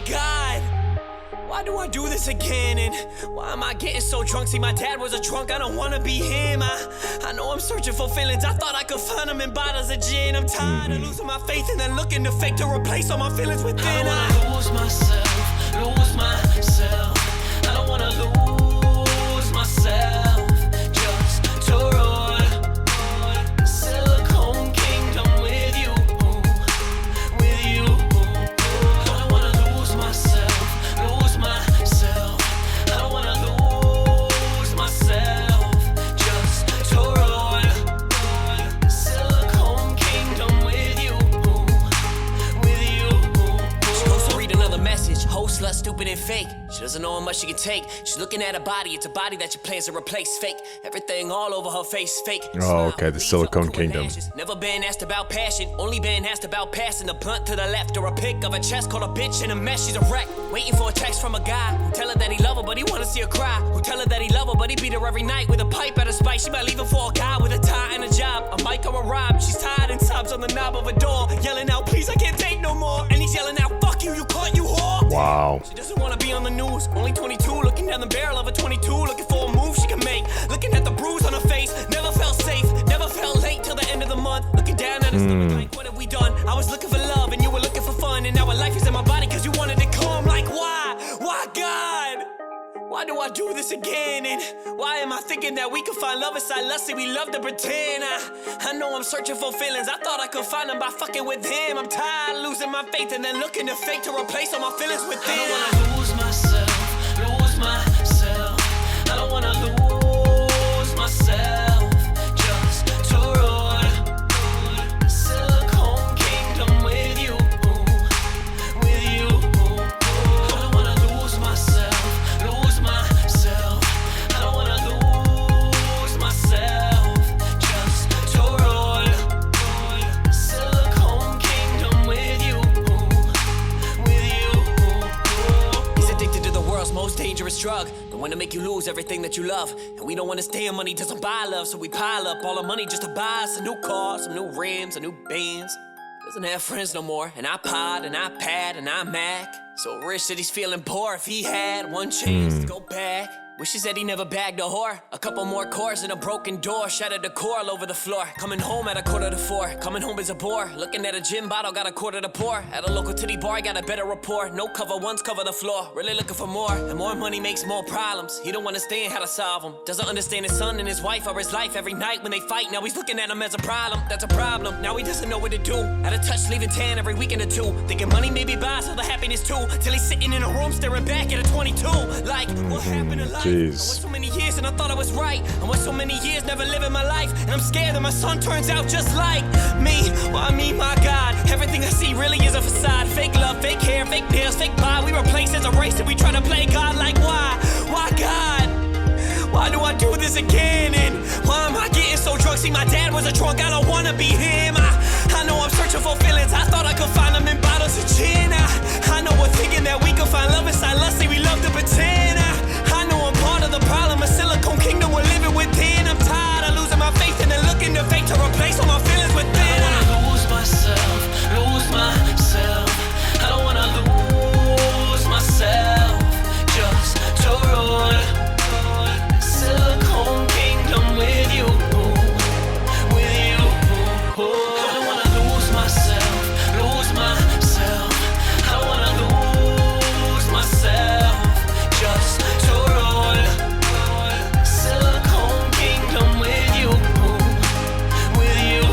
God? Why do I do this again? And why am I getting so drunk? See, my dad was a drunk, I don't wanna be him. I know I'm searching for feelings, I thought I could find them in bottles of gin. I'm tired of losing my faith and then looking to fake to replace all my feelings within. I don't wanna lose myself, lose myself. I don't wanna lose myself, just to roll Silicone Kingdom with you, with you. I don't wanna lose myself, lose myself. I don't wanna lose myself, just to roll Silicone Kingdom with you, with you. She goes to read another message, whole slut, stupid and fake. She doesn't know how much she can take. She's looking at her body, it's a body that she plans to replace. Fake, everything all over her face, fake. Oh, okay, the Silicone Kingdom. Never been asked about passion, only been asked about passing the blunt to the left or a pic of a chest called a bitch in a mess. She's a wreck, waiting for a text from a guy who tell her that he love her, but he wanna see her cry. Who tell her that he love her, but he beat her every night with a pipe out of spite. She might leave him for a guy with a tie and a job, a mic or a rob. She's tired and sobs on the knob of a door, yelling out, please, I can't take no more. And he's yelling out, fuck you, you cunt, you whore. Wow. She doesn't wanna be on the news, only 22, looking down the barrel of a 22, looking for a move she can make. Looking at the bruise on her face, never felt safe, never felt late till the end of the month. Looking down at her stomach like, what have we done? I was looking for love and you were looking for fun, and now our life is in my body cause you wanted to come. Like, why? Why, God? Why do I do this again? And why am I thinking that we could find love inside lust? See, we love to pretend. I know I'm searching for feelings, I thought I could find them by fucking with him. I'm tired of losing my faith and then looking to fake to replace all my feelings within. I don't wanna lose myself, lose myself. I don't wanna lose myself, just to roll Silicone Kingdom with you, with you. I don't wanna lose myself, lose myself. I don't wanna lose myself, just to roll Silicone Kingdom with you, with you. He's addicted to the world's most dangerous drug, the one to make you lose everything that you love. And we don't understand money doesn't buy love, so we pile up all our money just to buy us a new car, some new rims, a new Benz. Doesn't have friends no more, an iPod, an iPad, an iMac. So rich that he's feeling poor. If he had one chance to go back, wishes that he never bagged a whore. A couple more chords and a broken door, shattered the core all over the floor. Coming home at 3:45, coming home is a bore. Looking at a gin bottle, got a quarter to pour. At a local titty bar, got a better rapport. No cover ones cover the floor, really looking for more. And more money makes more problems, he don't understand how to solve them. Doesn't understand his son and his wife or his life. Every night when they fight, now he's looking at him as a problem. That's a problem, now he doesn't know what to do. At a touch, leaving tan every weekend or two. Thinking money maybe buys all the happiness too. Till he's sitting in a room staring back at a 22. Like, what happened to life? Jeez. I went so many years and I thought I was right. I went so many years never living my life, and I'm scared that my son turns out just like me. Well, I mean, my God, everything I see really is a facade. Fake love, fake hair, fake nails, fake body. We replace as a race and we try to play God. Like, why? Why, God? Why do I do this again? And why am I getting so drunk? See, my dad was a drunk, I don't wanna be him. I know I'm searching for feelings, I thought I could find them in bottles of gin. I know we're thinking that we could find love inside lust, see, we love to pretend. I know I'm part of the problem, a Silicone Kingdom we're living within. I'm tired of losing my faith and then looking to fake to replace all my feelings within. I don't wanna lose myself, lose myself. I don't wanna lose myself, just to roll Silicone Kingdom with you, with you. I don't wanna lose myself, lose myself. I don't wanna lose myself, just to roll Silicone Kingdom with you, with you.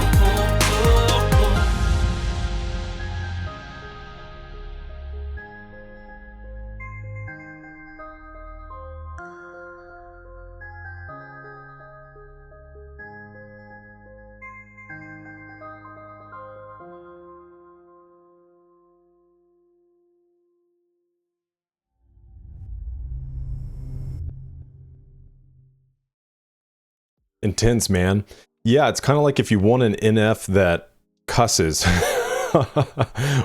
Intense, man. Yeah, it's kind of like if you want an NF that cusses,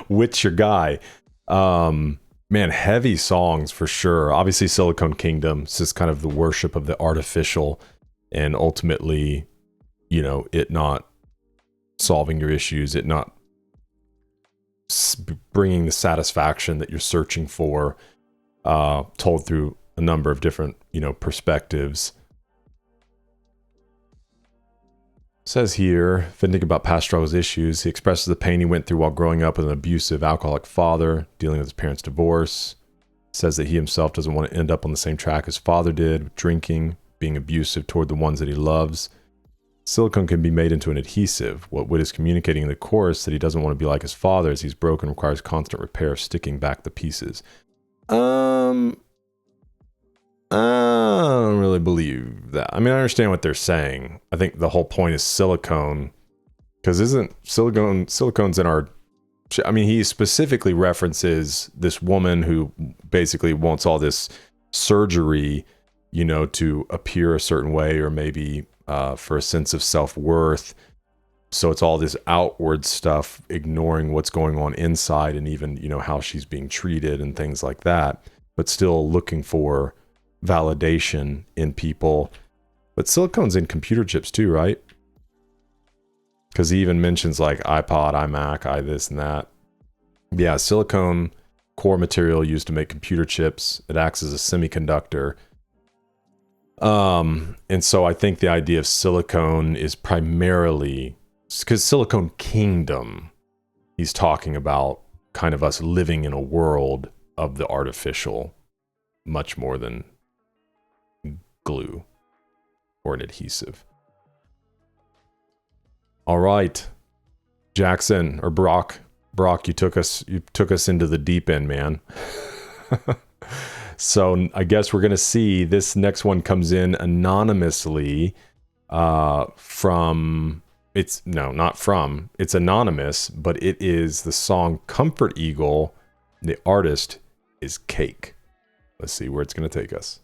Witt's your guy. Man, heavy songs for sure. Obviously, Silicone Kingdom, it's just kind of the worship of the artificial, and ultimately, you know, it not solving your issues, it not bringing the satisfaction that you're searching for. told through a number of different, perspectives. Says here, venting about past struggles, issues. He expresses the pain he went through while growing up with an abusive alcoholic father, dealing with his parents' divorce. Says that he himself doesn't want to end up on the same track his father did, drinking, being abusive toward the ones that he loves. Silicone can be made into an adhesive. What Witt is communicating in the chorus that he doesn't want to be like his father as he's broken, requires constant repair of sticking back the pieces. I don't really believe that. I mean, I understand what they're saying. I think the whole point is silicone, because isn't silicone's in our... I mean, he specifically references this woman who basically wants all this surgery, to appear a certain way, or maybe for a sense of self-worth. So it's all this outward stuff, ignoring what's going on inside, and even, how she's being treated and things like that, but still looking for validation in people. But silicone's in computer chips too, right? Because he even mentions like iPod, iMac, this and that. Yeah, silicone core material used to make computer chips. It acts as a semiconductor. And so I think the idea of silicone is primarily because Silicone Kingdom, he's talking about kind of us living in a world of the artificial much more than glue or an adhesive. All right, Jackson or Brock, you took us into the deep end, man. So I guess we're gonna see this next one comes in anonymously from. It's anonymous, but it is the song Comfort Eagle. The artist is Cake. Let's see where it's gonna take us.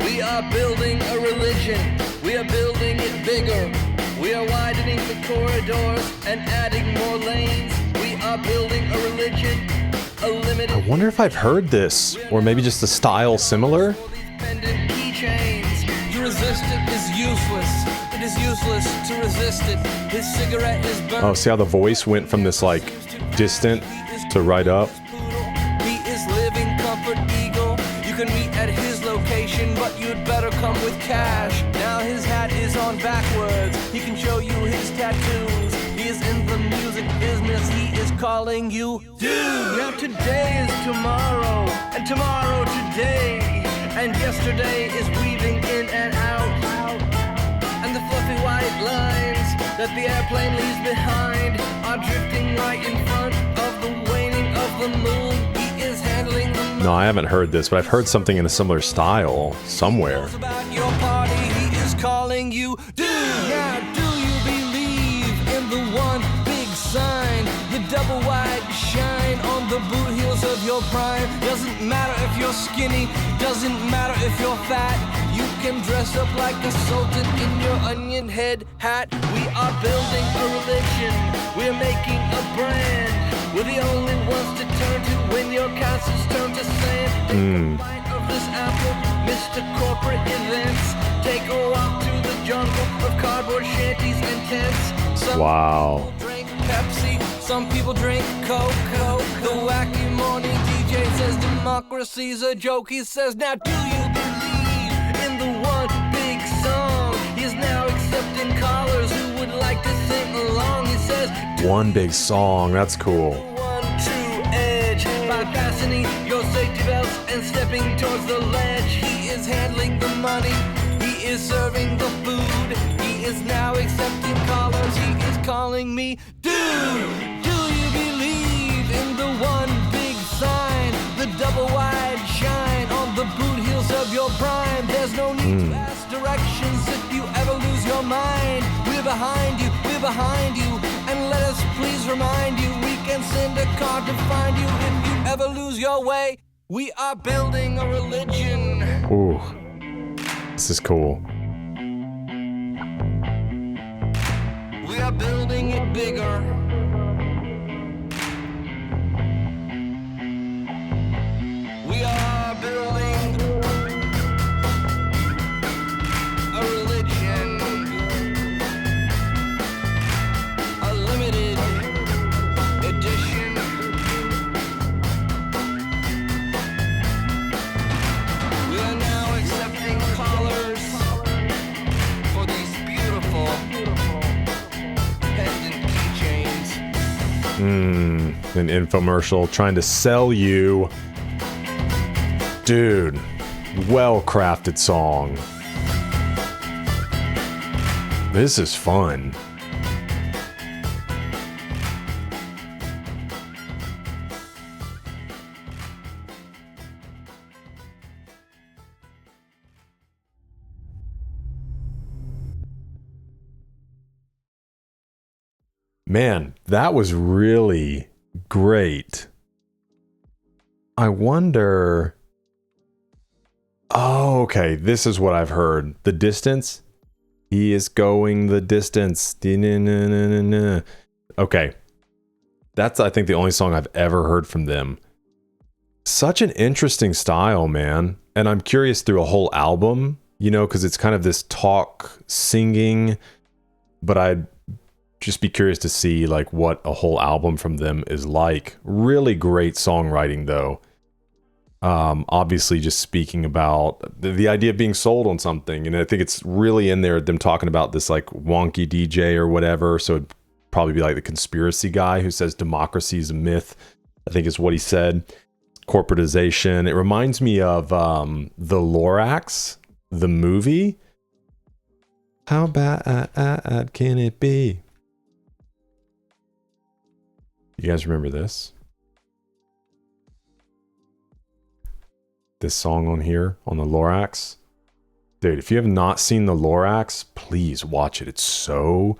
We are building a religion. We are building it bigger. We are widening the corridors and adding more lanes. We are building a religion. A limited. I wonder if I've heard this, or maybe just a style similar. To resist it is useless. It is useless to resist it. His cigarette is burned. Oh, see how the voice went from this like distant to right up? He is living Comfort Eagle. You can meet at his location, but you'd better come with cash. Now his hat is on backwards. He can show you his tattoos. He is in the music business. He is calling you dude. Now today is tomorrow, and tomorrow today, and yesterday is weaving in and out. And the fluffy white lines that the airplane leaves behind are drifting right in front of the waning of the moon. He is handling the moon. No, I haven't heard this, but I've heard something in a similar style somewhere. About your party, he is calling you dude. Now, do you believe in the one big sign, the double wide shine on the boot heels of your prime? Doesn't matter if you're skinny, doesn't matter if you're fat. You can dress up like a sultan in your onion head hat. We are building a religion. We're making a brand. We're the only ones to turn to when your castles turn to sand. Take a bite of this apple, Mr. Corporate Events. Take a walk to the jungle of cardboard shanties and tents. Some Wow. people drink Pepsi, some people drink Coke. The wacky morning DJ says democracy's a joke. He says, now do you believe in the one big song? He is now accepting callers who would like to sing along. He says, One big song, that's cool. one true edge by fastening your safety belts and stepping towards the ledge. He is handling the money. He is serving the food. He is now accepting callers. He is calling me dude. Do you believe in the one big sign, the double wide shine on the boot heels of your prime? There's no need to ask directions if you ever lose your mind. We're behind you, and let us please remind you, we can send a car to find you if you ever lose your way. We are building a religion. Ooh, this is cool. We are building it bigger. We are An infomercial trying to sell you. Dude, well-crafted song. This is fun. Man, that was really great. I wonder... Oh, okay. This is what I've heard. The distance. He is going the distance. Okay. That's, I think, the only song I've ever heard from them. Such an interesting style, man. And I'm curious through a whole album, you know, because it's kind of this talk singing, but I'd just be curious to see like what a whole album from them is like. Really great songwriting, though. Obviously just speaking about the idea of being sold on something. And I think it's really in there, them talking about this like wonky DJ or whatever. So it'd probably be like the conspiracy guy who says democracy is a myth, I think is what he said. Corporatization. It reminds me of the Lorax, the movie. How bad can it be? You guys remember this? This song on here, on the Lorax. Dude, if you have not seen the Lorax, please watch it. It's so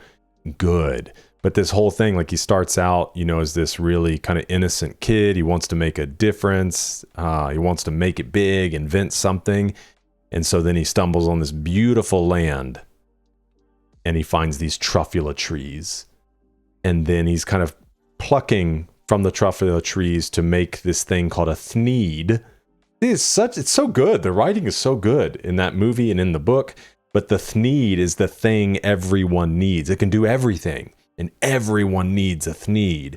good. But this whole thing, like he starts out, you know, as this really kind of innocent kid. He wants to make a difference. He wants to make it big, invent something. And so then he stumbles on this beautiful land and he finds these truffula trees. And then he's kind of plucking from the truffula trees to make this thing called a thneed. It's so good. The writing is so good in that movie and in the book. But the thneed is the thing everyone needs. It can do everything. And everyone needs a thneed.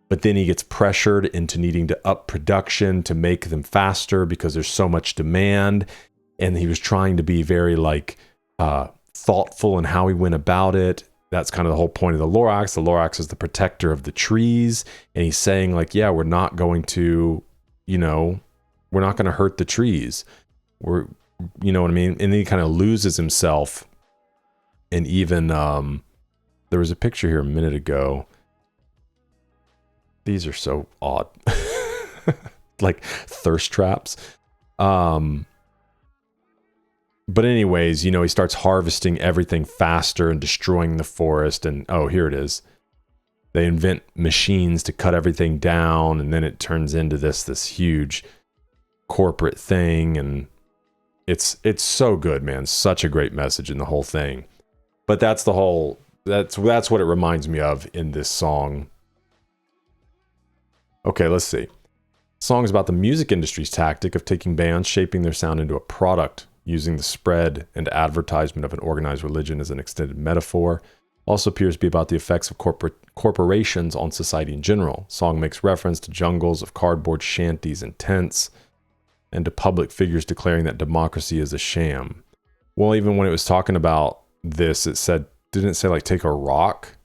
But then he gets pressured into needing to up production to make them faster because there's so much demand. And he was trying to be very like thoughtful in how he went about it. That's kind of the whole point of the Lorax. The Lorax is the protector of the trees. And he's saying like, yeah, we're not going to, you know, we're not going to hurt the trees. We're, you know what I mean? And then he kind of loses himself. And even, there was a picture here a minute ago. These are so odd. Like thirst traps. But anyways, you know, he starts harvesting everything faster and destroying the forest. And oh, here it is. They invent machines to cut everything down. And then it turns into this huge corporate thing. And it's so good, man. Such a great message in the whole thing. But that's what it reminds me of in this song. Okay, let's see. The song is about the music industry's tactic of taking bands, shaping their sound into a product, using the spread and advertisement of an organized religion as an extended metaphor. Also appears to be about the effects of corporations on society in general. Song makes reference to jungles of cardboard shanties and tents, and to public figures declaring that democracy is a sham. Well, even when it was talking about this, didn't it say like take a rock?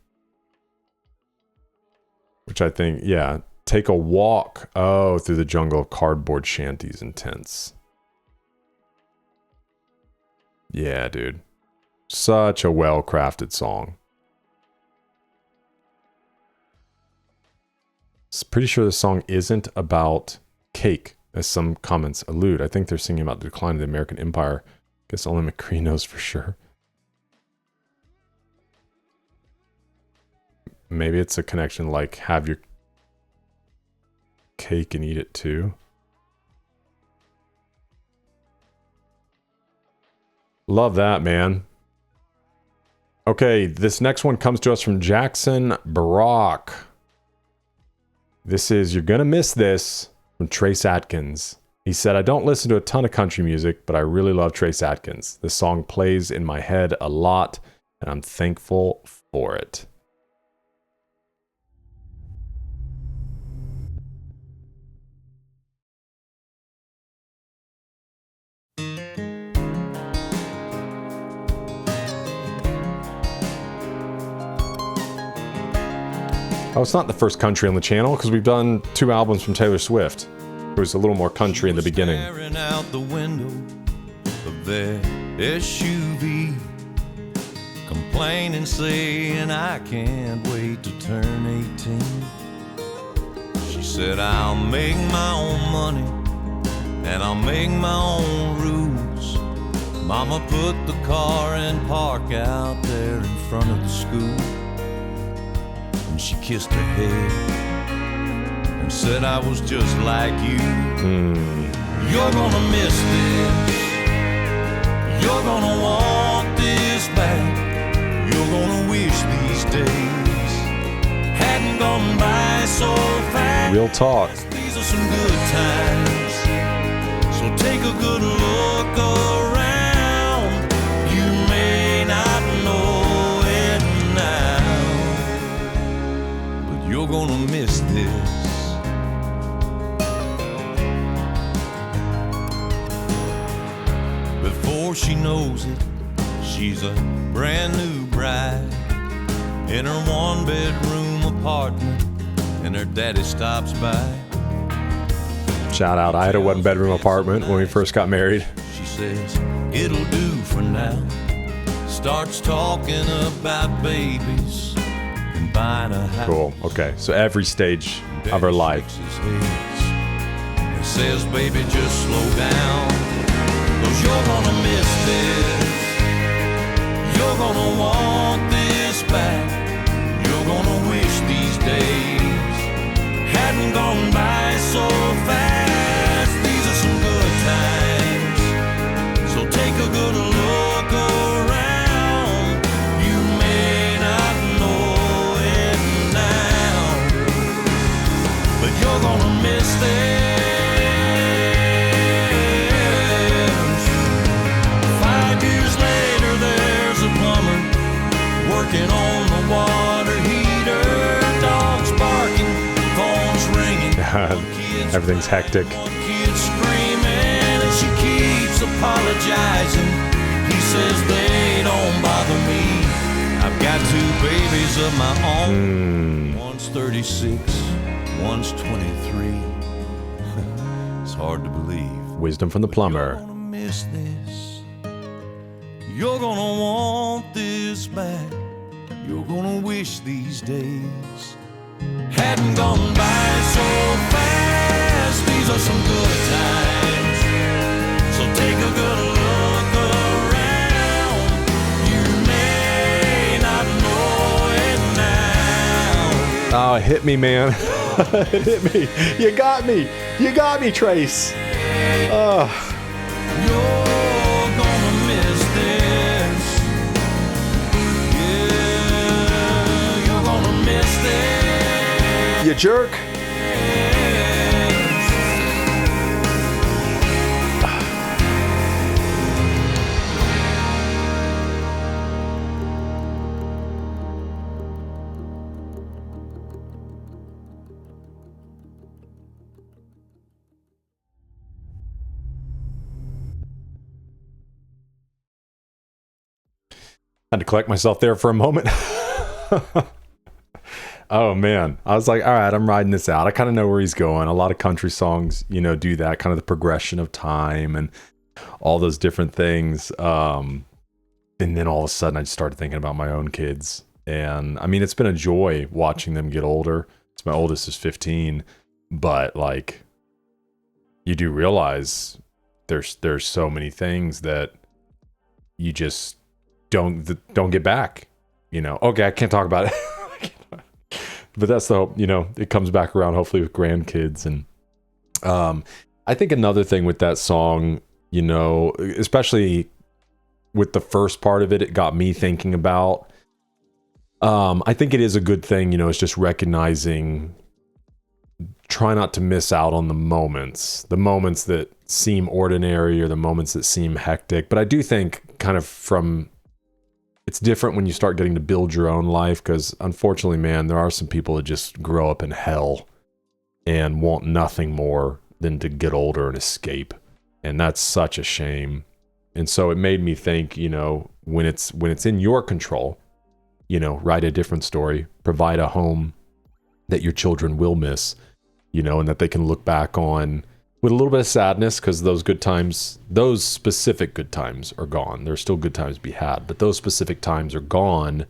Which I think, yeah, take a walk, through the jungle of cardboard shanties and tents. Yeah, dude. Such a well-crafted song. Pretty sure the song isn't about cake, as some comments allude. I think they're singing about the decline of the American Empire. Guess only McCree knows for sure. Maybe it's a connection like have your cake and eat it too. Love that, man. Okay, this next one comes to us from Jackson Brock. This is You're Gonna Miss This from Trace Adkins. He said, I don't listen to a ton of country music, but I really love Trace Adkins. This song plays in my head a lot, and I'm thankful for it. Oh, it's not the first country on the channel because we've done 2 albums from Taylor Swift. It was a little more country in the beginning. Staring out the window of their SUV, complaining, saying, I can't wait to turn 18. She said, I'll make my own money and I'll make my own rules. Mama put the car in park out there in front of the school. And she kissed her head and said, I was just like you. You're gonna miss this. You're gonna want this back. You're gonna wish these days hadn't gone by so fast. Real talk. These are some good times, so take a good look around. You may not know it now, but you're gonna miss this. Before she knows it, she's a brand new bride in her 1-bedroom apartment, and her daddy stops by. Shout out, I had a 1-bedroom apartment when we first got married. She says, it'll do for now. Starts talking about babies and buying a house. Cool. Okay. So every stage of her life. And says, baby, just slow down, 'cause you're gonna miss this. You're gonna want this back. You're gonna wish these days hadn't gone by so fast. These are some good times, so take a good look around. You may not know it now, but you're gonna miss this. 5 years later, there's a plumber working on the water heater. Dogs barking, phones ringing. Everything's hectic. Kid screaming, and she keeps apologizing. He says they don't bother me. I've got 2 babies of my own. One's 36, one's 23. It's hard to believe. Wisdom from the plumber. You're gonna miss this. You're gonna want this back. You're gonna wish these days hadn't gone by so fast. These are some good times, so take a good look around. You may not know it now. Oh, it hit me, man. It hit me. You got me. You got me, Trace. Oh. You're gonna miss this. Yeah, you're gonna miss this. You jerk. Had to collect myself there for a moment. Oh man, I was like, all right, I'm riding this out. I kind of know where he's going. A lot of country songs, you know, do that kind of the progression of time and all those different things. And then all of a sudden I just started thinking about my own kids. And I mean, it's been a joy watching them get older. It's my oldest is 15, but like you do realize there's so many things that you just don't get back, you know. Okay, I can't talk about it. But that's the hope, you know, it comes back around hopefully with grandkids. And I think another thing with that song, you know, especially with the first part of it, it got me thinking about, I think it is a good thing, you know, it's just recognizing, try not to miss out on the moments that seem ordinary or the moments that seem hectic. But I do think kind of it's different when you start getting to build your own life, because unfortunately, man, there are some people that just grow up in hell and want nothing more than to get older and escape. And that's such a shame. And so it made me think, you know, when it's in your control, you know, write a different story, provide a home, that your children will miss, you know, and that they can look back on with a little bit of sadness, because those good times, those specific good times are gone. There's still good times to be had, but those specific times are gone.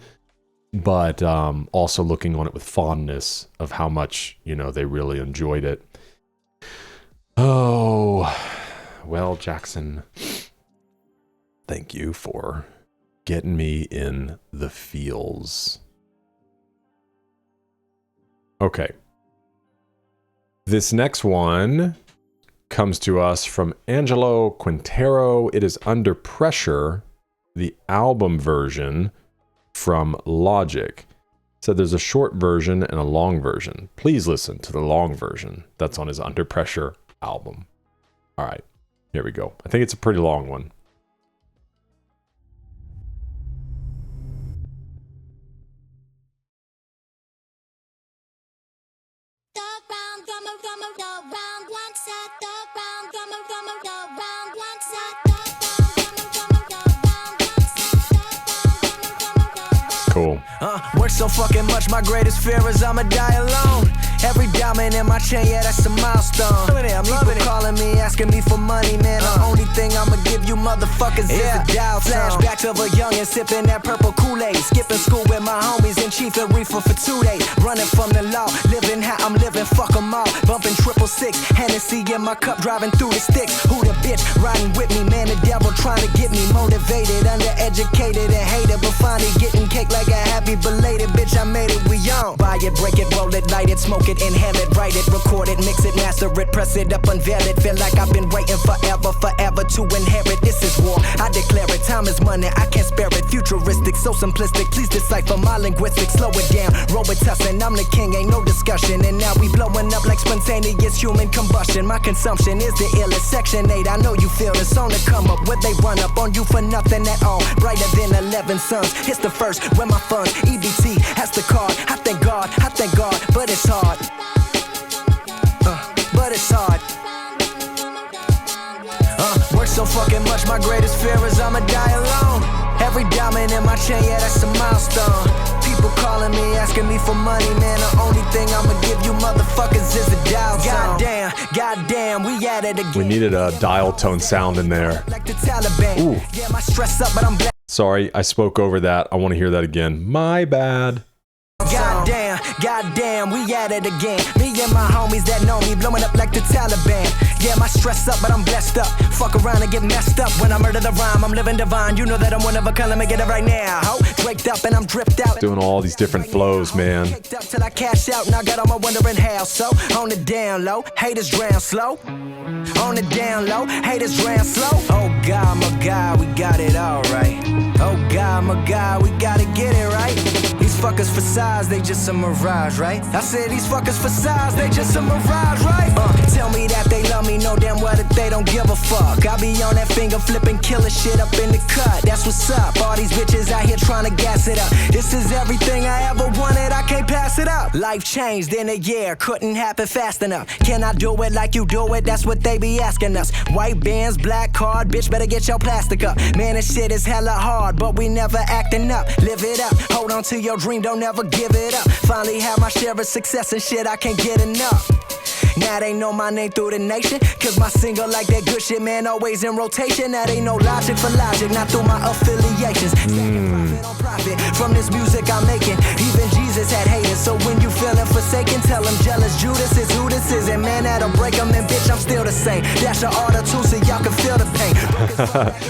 But also looking on it with fondness of how much, you know, they really enjoyed it. Oh, well, Jackson, thank you for getting me in the feels. Okay. This next one comes to us from Angelo Quintero. It is Under Pressure, the album version from Logic. So there's a short version and a long version. Please listen to the long version that's on his Under Pressure album. All right, here we go. I think it's a pretty long one. Cool. Work so fucking much, my greatest fear is I'ma die alone. Every diamond in my chain, yeah, that's a milestone. I'm loving it. Calling me, asking me for money, man. The only thing I'ma give you motherfuckers is a dial tone. Flashbacks of a youngin' sipping that purple Kool-Aid. Skipping school with my homies and chief and reefer for 2 days. Running from the law, living how I'm living, fuck 'em all. Bumping 666, Hennessy in my cup, driving through the sticks. Who the bitch riding with me, man? The devil trying to get me motivated, undereducated and hated, but finally getting cake like a happy belated bitch. I made it, we on. Buy it, break it, roll it, light it, smoke it, inhale it, write it, record it, mix it, master it, press it up, unveil it. Feel like I've been waiting forever to inherit. This is war, I declare it. Time is money, I can't spare it. Futuristic, so simplistic. Please decipher my linguistics. Slow it down, Robitussin. I'm the king, ain't no discussion. And now we blowing up like spontaneous human combustion. My consumption is the illest. Section 8, I know you feel it's on the come up. Where they run up on you for nothing at all. Brighter than 11 suns. It's the first, where my funds. EBT has the card. I thank God, but it's hard. But it's hard. Work so fucking much, my greatest fear is I'ma die alone. Every diamond in my chain, yeah, that's a milestone. People calling me, asking me for money, man. The only thing I'ma give you motherfuckers is a dial tone. Goddamn, we at it again. We needed a dial tone sound in there. Like the Taliban. Ooh. Yeah, my stress up, but I'm black. Sorry, I spoke over that. I want to hear that again. My bad. Goddamn, we at it again. Me and my homies that know me, blowing up like the Taliban. Yeah, my stress up, but I'm blessed up. Fuck around and get messed up. When I murder the rhyme, I'm living divine. You know that I'm one of a kind, let me get it right now. Ho, draked up and I'm dripped out. Doing all these different flows, man. Caked up till I cash out, now got all my wondering how. So, on the down low, haters drown slow. On the down low, haters drown slow. Oh God, my God, we got it all right. Oh God, my God, we gotta get it right. These fuckers for size, they just a mirage, right? I said these fuckers for size, they just a mirage, right? Tell me that they love me, know damn well that they don't give a fuck. I be on that finger flipping killer shit up in the cut. That's what's up. All these bitches out here trying to gas it up. This is everything I ever wanted, I can't pass it up. Life changed in a year, couldn't happen fast enough. Can I do it like you do it? That's what they be asking us. White bands, black card, bitch better get your plastic up. Man, this shit is hella hard, but we never acting up. Live it up, hold on to your dream, don't ever give it up. Finally have my share of success and shit, I can't get enough. Now they know my name through the nation, cause my single like that good shit, man, always in rotation. That ain't no logic for logic, not through my affiliations. Profit on profit from this music I'm making. Even Jesus had haters, so when you feeling forsaken, tell them jealous Judas is who this is. And man, that'll break them, and bitch, I'm still the same. Dash your order too, so y'all can feel the pain.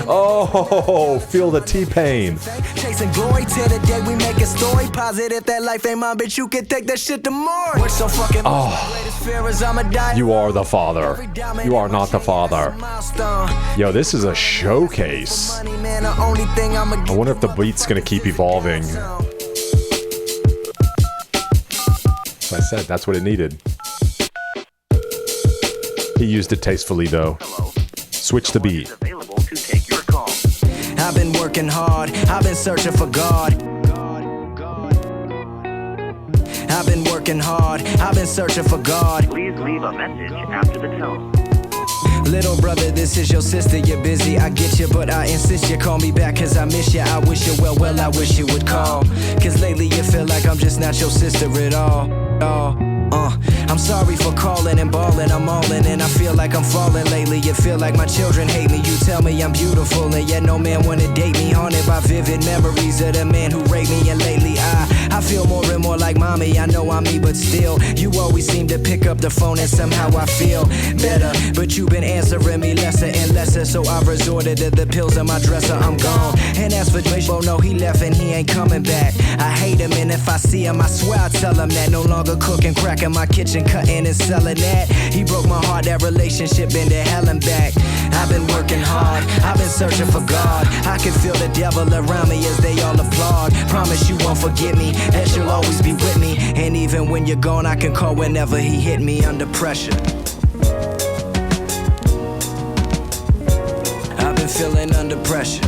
Oh, feel the T-pain. Chasing glory till the day we make a story. Positive that life ain't mine, bitch, you can take that shit to more. We're so fucking You are the father. You are not the father. Yo, this is a showcase. I wonder if the beat's gonna keep evolving. As I said, that's what it needed. He used it tastefully, though. Switch the beat. I've been working hard. I've been searching for God. I've been working hard. I've been searching for God. Please leave a message after the tone. Little brother, this is your sister, you're busy, I get you, but I insist you call me back cause I miss you. I wish you well, I wish you would call. Cause lately you feel like I'm just not your sister at all. I'm sorry for calling and balling, I'm all in and I feel like I'm falling lately. You feel like my children hate me, you tell me I'm beautiful and yet no man wanna date me. Haunted by vivid memories of the man who raped me, and lately I feel more and more like mommy. I know I'm me, but still, you always seem to pick up the phone and somehow I feel better. But you've been answering me lesser and lesser, so I've resorted to the pills in my dresser. I'm gone. And as for Joyce, oh no, he left and he ain't coming back. I hate him, and if I see him, I swear I tell him that. No longer cooking crack in my kitchen, cutting and selling that. He broke my heart, that relationship been to hell and back. I've been working hard, I've been searching for God. I can feel the devil around me as they all applaud. Promise you won't forget me, that you'll always be with me. And even when you're gone, I can call whenever he hit me under pressure. I've been feeling under pressure.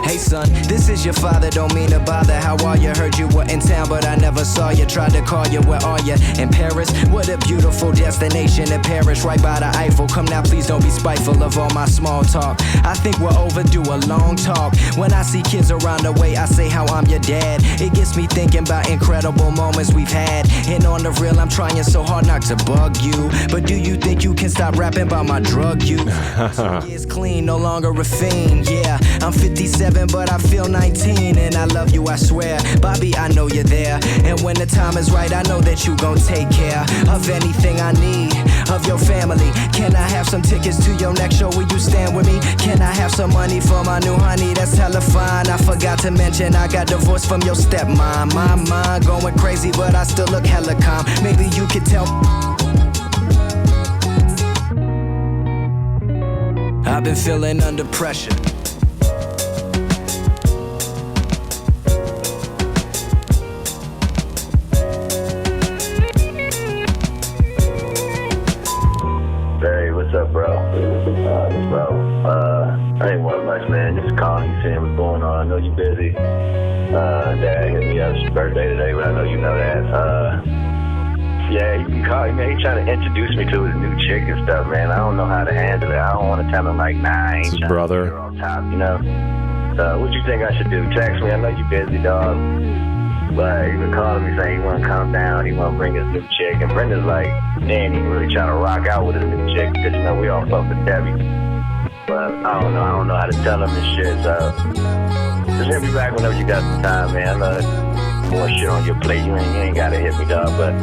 Hey son, this is your father, don't mean to bother. How are you? Heard you were in town, but I never saw you. Tried to call you, where are you? In Paris? What a beautiful destination in Paris, right by the Eiffel. Come now, please don't be spiteful of all my small talk. I think we're overdue a long talk. When I see kids around the way, I say how I'm your dad. It gets me thinking about incredible moments we've had. And on the real, I'm trying so hard not to bug you. But do you think you can stop rapping about my drug use? It's clean, no longer a fiend. Yeah, I'm 57, but I feel 19, and I love you, I swear. Bobby, I know you're there, and when the time is right, I know that you gon' take care of anything I need, of your family. Can I have some tickets to your next show? Will you stand with me? Can I have some money for my new honey? That's hella fine. I forgot to mention I got divorced from your stepmom. My mind going crazy, but I still look hella calm. Maybe you could tell. I've been feeling under pressure. What's up, bro? Ain't what much, man. Just calling you, seeing what's going on. I know you're busy. Dad hit me up. It's your birthday today, but I know you know that. Yeah, you can call him, man. He's trying to introduce me to his new chick and stuff, man. I don't know how to handle it. I don't want to tell him, like, nah, I ain't trying brother. to get her on top, you know? So, what you think I should do? Text me. I know you're busy, dog. But he been calling me saying he want to come down, he want to bring his new chick. And Brenda's like, man, he really trying to rock out with his new chick because, you know, we all fuck with Debbie. But I don't know how to tell him this shit. So just hit me back whenever you got some time, man. I know more shit on your plate. You ain't got to hit me, dog. But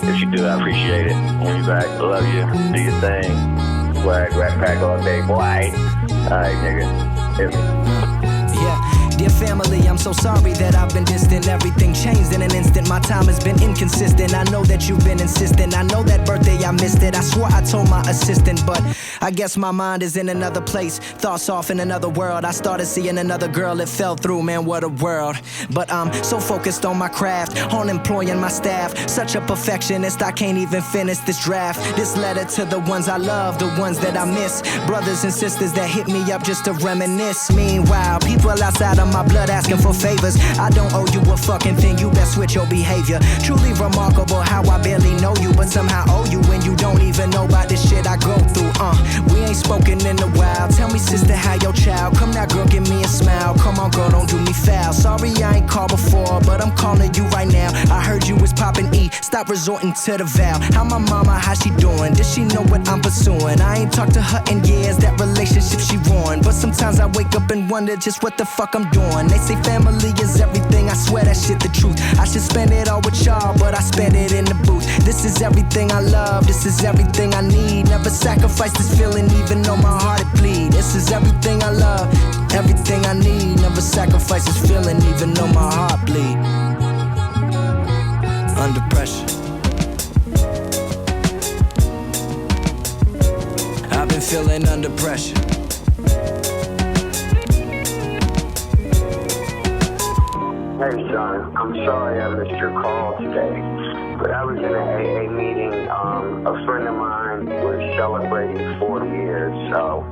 if you do, I appreciate it. Hit me back. Love you. Do your thing. Swag, rat pack all day, boy. All right, nigga. Hit me. Yeah. Dear family, I'm so sorry that I've been distant. Everything changed in an instant. My time has been inconsistent. I know that you've been insistent. I know that birthday I missed it. I swore I told my assistant, but I guess my mind is in another place. Thoughts off in another world. I started seeing another girl. It fell through, man, what a world. But I'm so focused on my craft, on employing my staff. Such a perfectionist, I can't even finish this draft. This letter to the ones I love, the ones that I miss. Brothers and sisters that hit me up just to reminisce. Meanwhile, people outside of my blood asking for favors. I don't owe you a fucking thing, you best switch your behavior. Truly remarkable how I barely know you, but somehow owe you when you don't even know about this shit I go through. We ain't spoken in a while. Tell me, sister, how your child? Come now, girl, give me a smile. Come on, girl, don't do me foul. Sorry I ain't called before, but I'm calling you right now. I heard you was popping E. Stop resorting to the vow. How my mama, how she doing? Does she know what I'm pursuing? I ain't talked to her in years, that relationship she ruined. But sometimes I wake up and wonder just what the fuck I'm doing. They say family is everything, I swear that shit the truth. I should spend it all with y'all, but I spend it in the booth. This is everything I love, this is everything I need. Never sacrifice this feeling, even though my heart it bleed. This is everything I love, everything I need. Never sacrifice this feeling, even though my heart bleed. Under pressure. I've been feeling under pressure. Hey, son, I'm sorry I missed your call today, but I was in an AA meeting. A friend of mine was celebrating 40 years, so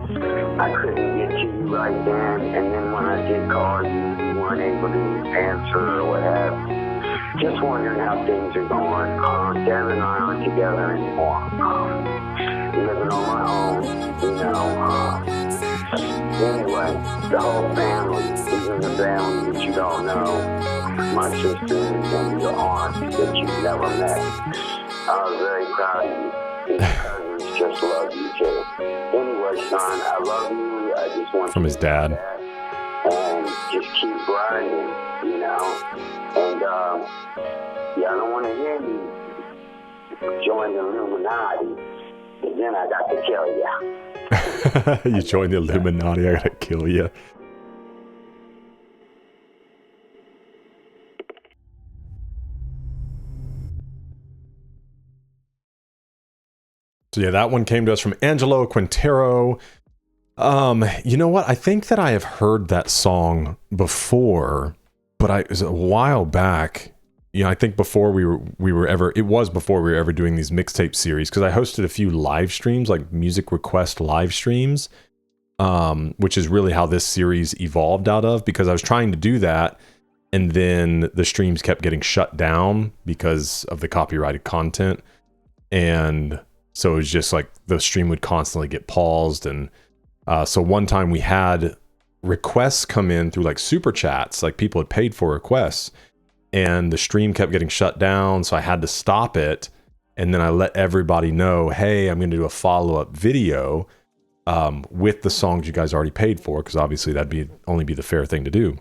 I couldn't get to you right then, and then when I did call you, you weren't able to answer or what have you. Just wondering how things are going. Devin and I aren't together anymore. Living on my own, you know. Anyway, the whole family, even the family that you don't know, my sisters and your aunt that you've never met. I was very proud of you. His cousins just love you too. Anyway, son, I love you. I just want From his dad. And just keep grinding, you know. And yeah, I don't want to hear you join the Illuminati, but then I got to kill you. You joined the Illuminati, I gotta kill you. So yeah, that one came to us from Angelo Quintero. You know what? I think that I have heard that song before, but it was a while back. You know, I think before we were ever doing these mixtape series, because I hosted a few live streams, like music request live streams, which is really how this series evolved out of, because I was trying to do that, and then the streams kept getting shut down because of the copyrighted content, and so it was just like the stream would constantly get paused. And so one time we had requests come in through like super chats, like people had paid for requests, and the stream kept getting shut down, so I had to stop it. And then I let everybody know, hey, I'm going to do a follow-up video with the songs you guys already paid for, because obviously that'd only be the fair thing to do.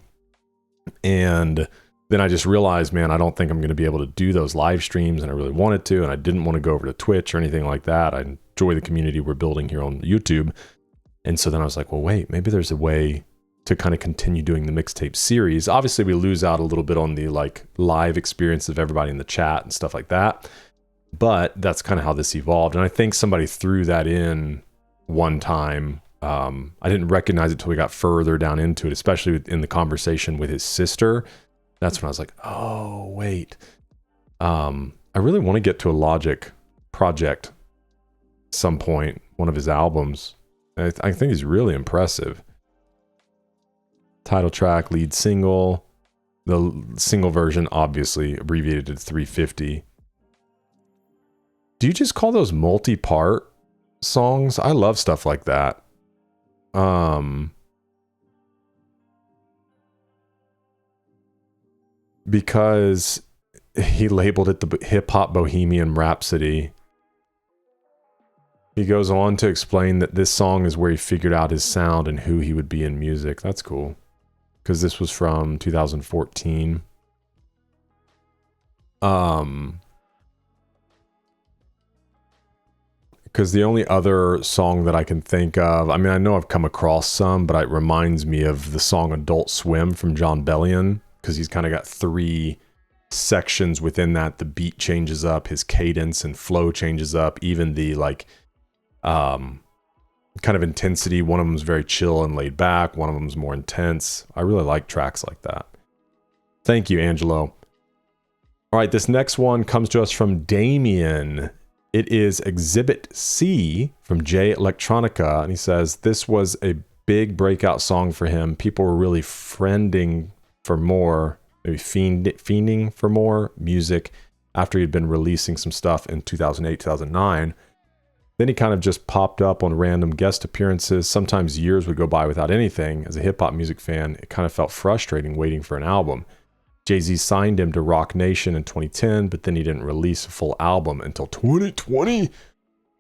And then I just realized, man, I don't think I'm going to be able to do those live streams, and I really wanted to, and I didn't want to go over to Twitch or anything like that. I enjoy the community we're building here on YouTube. And so then I was like, well, wait, maybe there's a way to kind of continue doing the mixtape series. Obviously, we lose out a little bit on the like live experience of everybody in the chat and stuff like that. But that's kind of how this evolved. And I think somebody threw that in one time. I didn't recognize it till we got further down into it, especially in the conversation with his sister. That's when I was like, oh, wait. I really want to get to a Logic project at some point, one of his albums. I think he's really impressive. Title track, lead single. The single version, obviously, abbreviated to 350. Do you just call those multi-part songs? I love stuff like that. Because he labeled it the hip-hop Bohemian Rhapsody. He goes on to explain that this song is where he figured out his sound and who he would be in music. That's cool. Because this was from 2014. Because the only other song that I can think of, I mean, I know I've come across some, but it reminds me of the song Adult Swim from John Bellion, because he's kind of got 3 sections within that. The beat changes up, his cadence and flow changes up, even the like kind of intensity. One of them is very chill and laid back, one of them is more intense. I really like tracks like that. Thank you, Angelo. All right, this next one comes to us from Damian. It is Exhibit C from J Electronica, and he says this was a big breakout song for him. People were really friending for more, maybe fiending for more music after he'd been releasing some stuff in 2008, 2009. Then he kind of just popped up on random guest appearances. Sometimes years would go by without anything. As a hip-hop music fan, it kind of felt frustrating waiting for an album. Jay-Z signed him to Rock Nation in 2010, but then he didn't release a full album until 2020.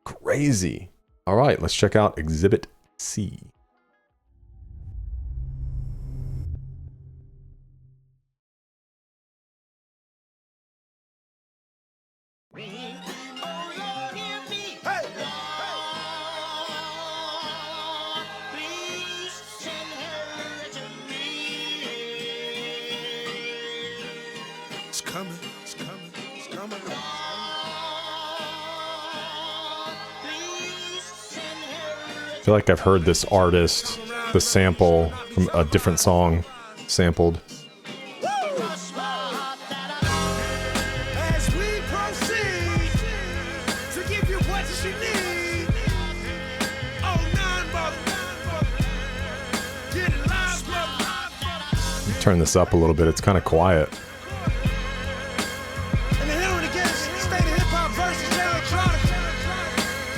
Crazy. All right, let's check out Exhibit C. I feel like I've heard this artist, the sample from a different song sampled. As we proceed to give you what you need. Oh, 9, brother. Get it live, brother. Turn this up a little bit. It's kind of quiet. versus Electronica.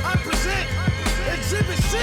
I present Exhibit C.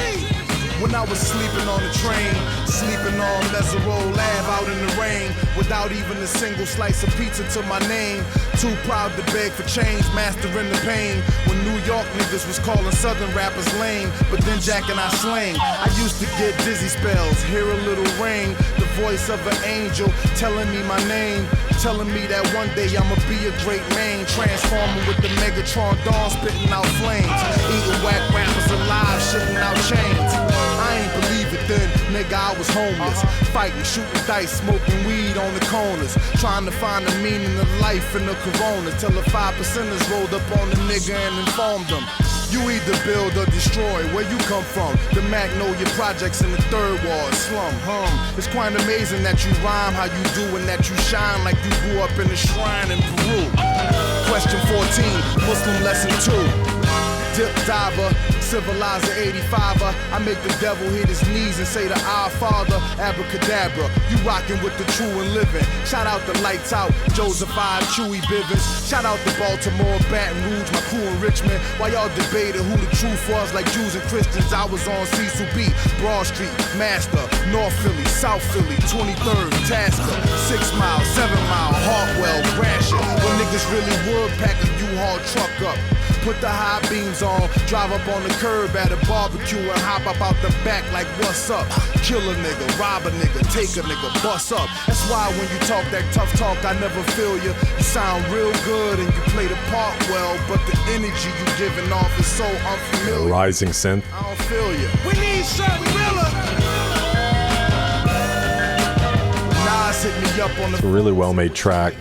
When I was sleeping on the train, sleeping on Mesero Ave out in the rain, without even a single slice of pizza to my name. Too proud to beg for change, mastering the pain. When New York niggas was calling Southern rappers lame, but then Jack and I slang. I used to get dizzy spells, hear a little rain, the voice of an angel telling me my name, telling me that one day I'ma be a great man, transforming with the Megatron dawn, spitting out flames, eating whack rappers alive, shitting out chains. I ain't believe it then, nigga, I was homeless, fighting, shooting dice, smoking weed on the corners, trying to find the meaning of life in the corona, till the 5%ers rolled up on the nigga and informed them. You either build or destroy, where you come from. The Magnolia Projects in the third ward, slum, It's quite amazing that you rhyme how you do and that you shine like you grew up in a shrine in Peru. Question 14, Muslim lesson 2. Dip diver, civilizer 85er. I make the devil hit his knees and say to our Father, abracadabra. You rockin' with the true and living. Shout out the Lights Out, Joseph I, Chewy Bivens. Shout out to Baltimore, Baton Rouge, my crew in Richmond. While y'all debated who the truth was, like Jews and Christians, I was on Cecil B, Broad Street, Master, North Philly, South Philly, 23rd, Tasker, 6 Mile, 7 Mile, Hartwell, Gratiot. When niggas really would pack a U-Haul truck up. Put the high beams on, drive up on the curb at a barbecue and hop up out the back like what's up? Kill a nigga, rob a nigga, take a nigga, bust up. That's why when you talk that tough talk, I never feel you. You sound real good and you play the part well, but the energy you giving off is so unfamiliar. Rising synth. I don't feel you. We need something realer. Nas hit me up on the It's a really well made track.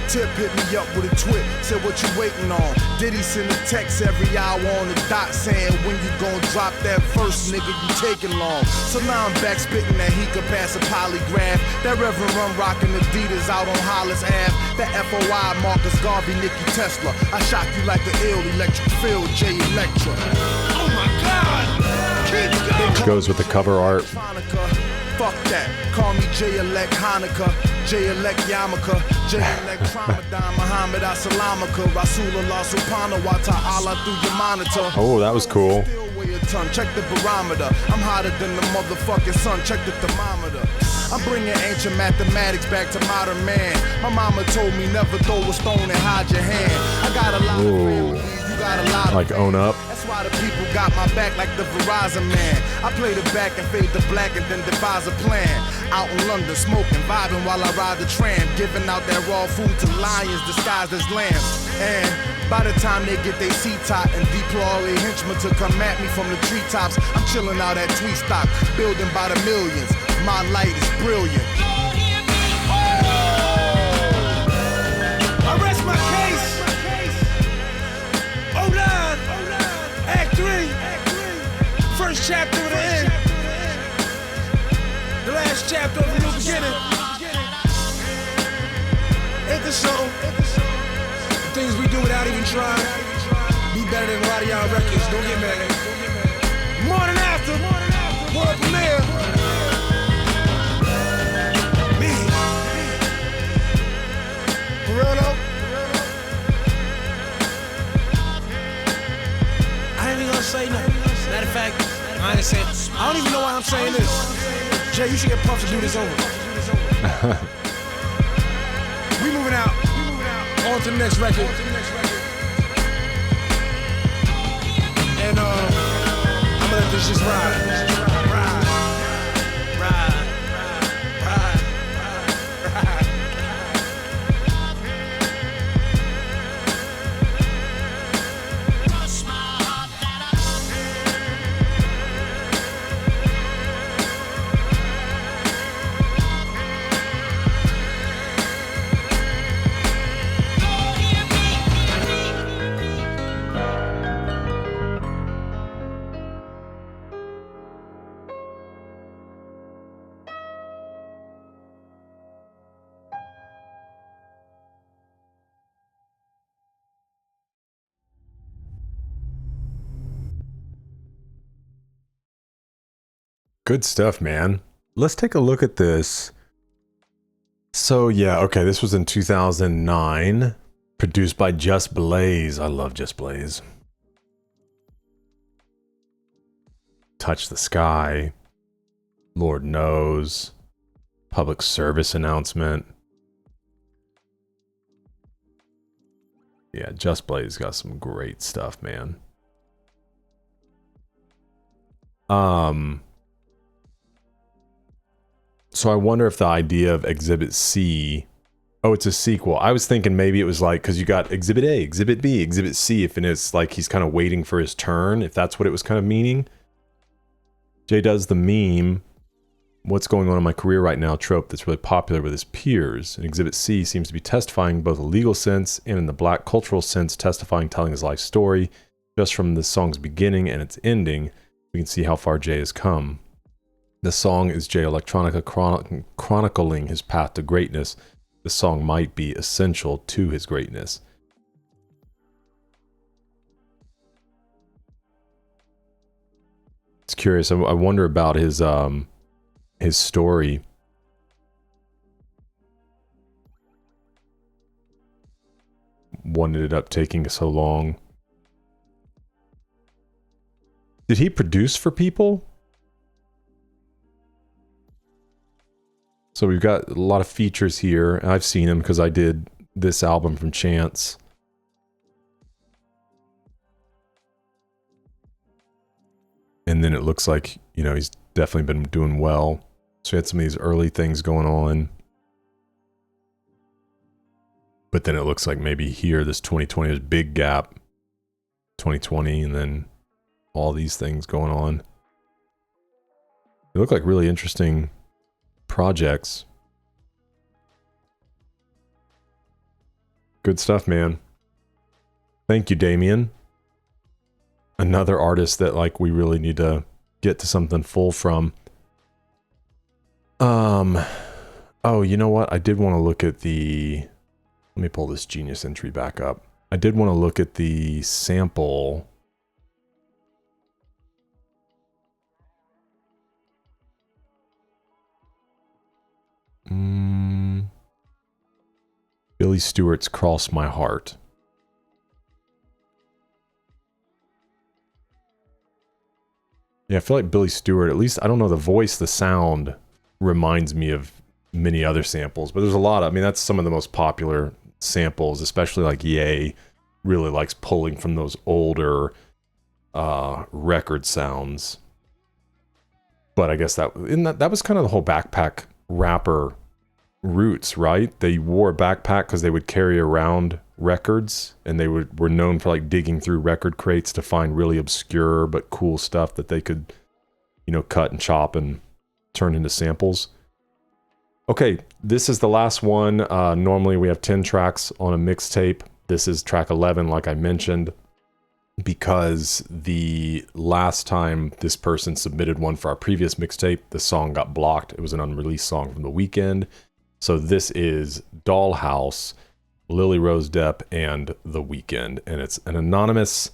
Tip hit me up with a twit, said what you waiting on. Diddy send a text every hour on the dot saying when you gon' drop that verse, nigga, you taking long. So now I'm back spitting that he could pass a polygraph. That Reverend Rum rockin' Adidas out on Hollis Ave. That FOI Marcus Garvey, Nicky Tesla. I shock you like an ill electric field, J Electra. Oh my God! Keep going! Goes with the cover art. Fuck that, call me J-Elect Hanukkah, J-Elect Yarmulke, J-Elect Ramadan, Muhammad Assalamaka, Rasulullah Subhanahu wa Ta'ala through your monitor. Oh, that was cool. Check the barometer, I'm hotter than the motherfucking sun, check the thermometer. I'm bringing ancient mathematics back to modern man. My mama told me never throw a stone and hide your hand. I got a lot of family, you got a lot of like own up. That's why the people got my back like the Verizon man. I play the back and fade the black and then devise a plan. Out in London, smoking, vibing while I ride the tram. Giving out that raw food to lions disguised as lambs. And by the time they get their seat top and deploy all their henchmen to come at me from the treetops, I'm chilling out at Tweet Stock, building by the millions. My light is brilliant. I rest my case. 09, Act 3, first chapter of the end. The last chapter of the new beginning. Ain't this something? The things we do without even trying. Be better than a lot of y'all records, don't get mad. Morning after, world premiere. Me. For real though? I ain't even gonna say nothing. Matter of fact, I ain't saying. I don't even know why I'm saying this. Jay, you should get Puff to do this over. We moving out. On to the next record. And I'm gonna let this just ride. Good stuff, man. Let's take a look at this. So yeah, okay, this was in 2009. Produced by Just Blaze. I love Just Blaze. Touch the Sky. Lord Knows. Public service announcement. Yeah, Just Blaze got some great stuff, man. So I wonder if the idea of Exhibit C... Oh, it's a sequel. I was thinking maybe it was like, because you got Exhibit A, Exhibit B, Exhibit C, if it's like he's kind of waiting for his turn, if that's what it was kind of meaning. Jay does the meme, what's going on in my career right now trope that's really popular with his peers. And Exhibit C seems to be testifying both a legal sense and in the black cultural sense, testifying, telling his life story. Just from the song's beginning and its ending, we can see how far Jay has come. The song is Jay Electronica chronicling his path to greatness. The song might be essential to his greatness. It's curious. I wonder about his story. What ended up taking so long? Did he produce for people? So we've got a lot of features here. I've seen them because I did this album from Chance. And then it looks like, you know, he's definitely been doing well. So we had some of these early things going on. But then it looks like maybe here, this 2020 is big gap. 2020, and then all these things going on. They look like really interesting projects. Good stuff, man. Thank you, Damian. Another artist that like we really need to get to something full from. Oh, you know what? I did want to look at the... Let me pull this Genius entry back up. I did want to look at the sample. Billy Stewart's Cross My Heart. Yeah, I feel like Billy Stewart, at least, I don't know, the voice, the sound reminds me of many other samples, but there's a lot of, I mean, that's some of the most popular samples, especially like Ye really likes pulling from those older record sounds. But I guess that was kind of the whole backpack rapper roots, right? They wore a backpack because they would carry around records, and they were known for like digging through record crates to find really obscure but cool stuff that they could, you know, cut and chop and turn into samples. Okay, this is the last one. Normally we have 10 tracks on a mixtape. This is track 11, like I mentioned, because the last time this person submitted one for our previous mixtape, the song got blocked. It was an unreleased song from the Weeknd. So this is Dollhouse, Lily Rose Depp, and The Weeknd, and it's an anonymous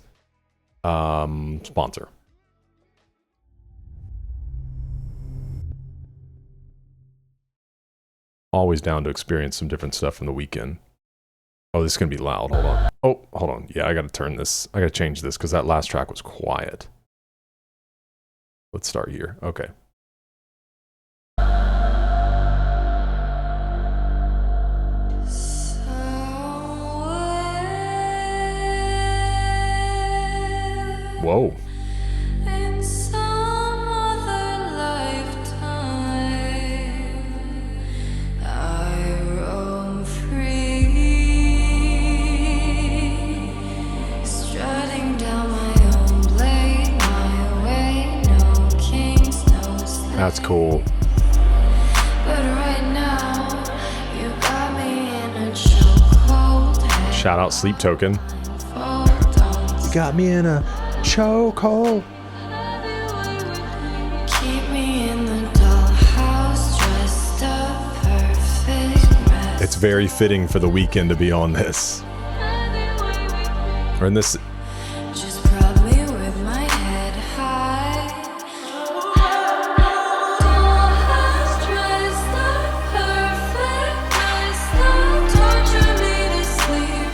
sponsor. Always down to experience some different stuff from The Weeknd. Oh, this is gonna be loud. Hold on. Oh, hold on. Yeah, I gotta turn this. I gotta change this because that last track was quiet. Let's start here. Okay. Whoa. In some other lifetime, I roam free, strutting down my own blade, my way, no kings, no slaves. That's cool. But right now, you got me in a chokehold. Shout out Sleep Token. You got me in a chokehold. Keep me in the dollhouse, dressed up, perfect mess. It's very fitting for The Weeknd to be on this. Or in this. Just prop me with my head high. Dollhouse, dressed up, perfect mess. Don't torture me to sleep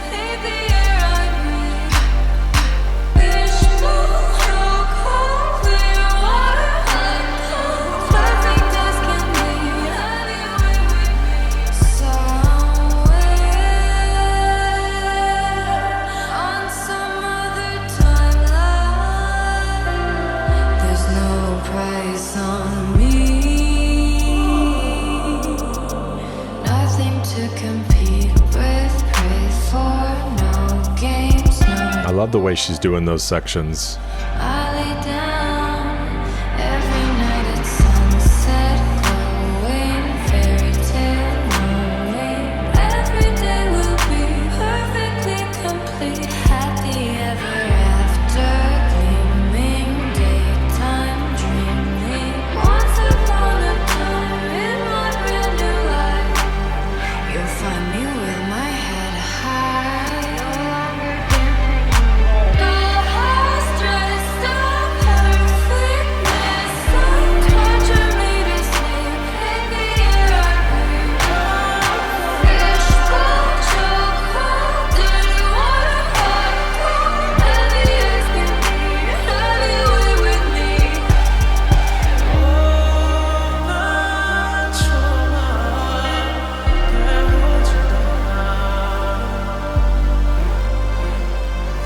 I love the way she's doing those sections. I lay down every night at sunset, glowing, fairy tale knowing every day will be perfectly complete. Happy ever after, gleaming, daytime dreaming. Once upon a time in my brand new life, you'll find me with my head high, no longer dancing. Dollhouse dressed up perfectness, some torture me to sleep in the air I breathe. Fishbowl chokehold, dirty water hot, heavy as can be, heavy away with me.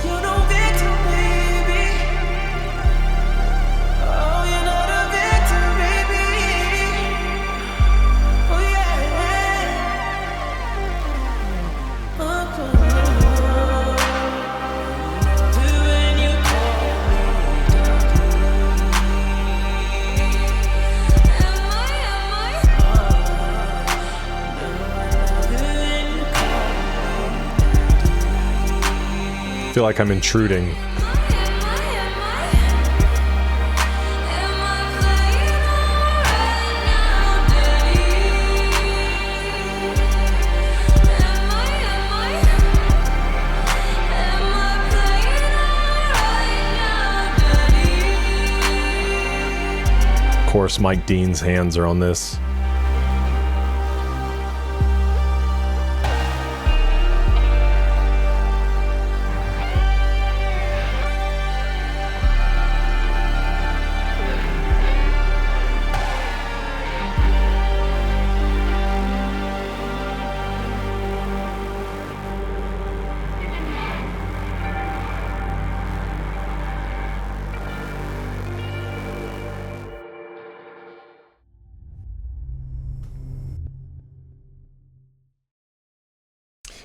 You're no victim, baby. Oh, you're not a victim, baby. Oh, yeah. When you call me, I feel like I'm intruding. Of course, Mike Dean's hands are on this.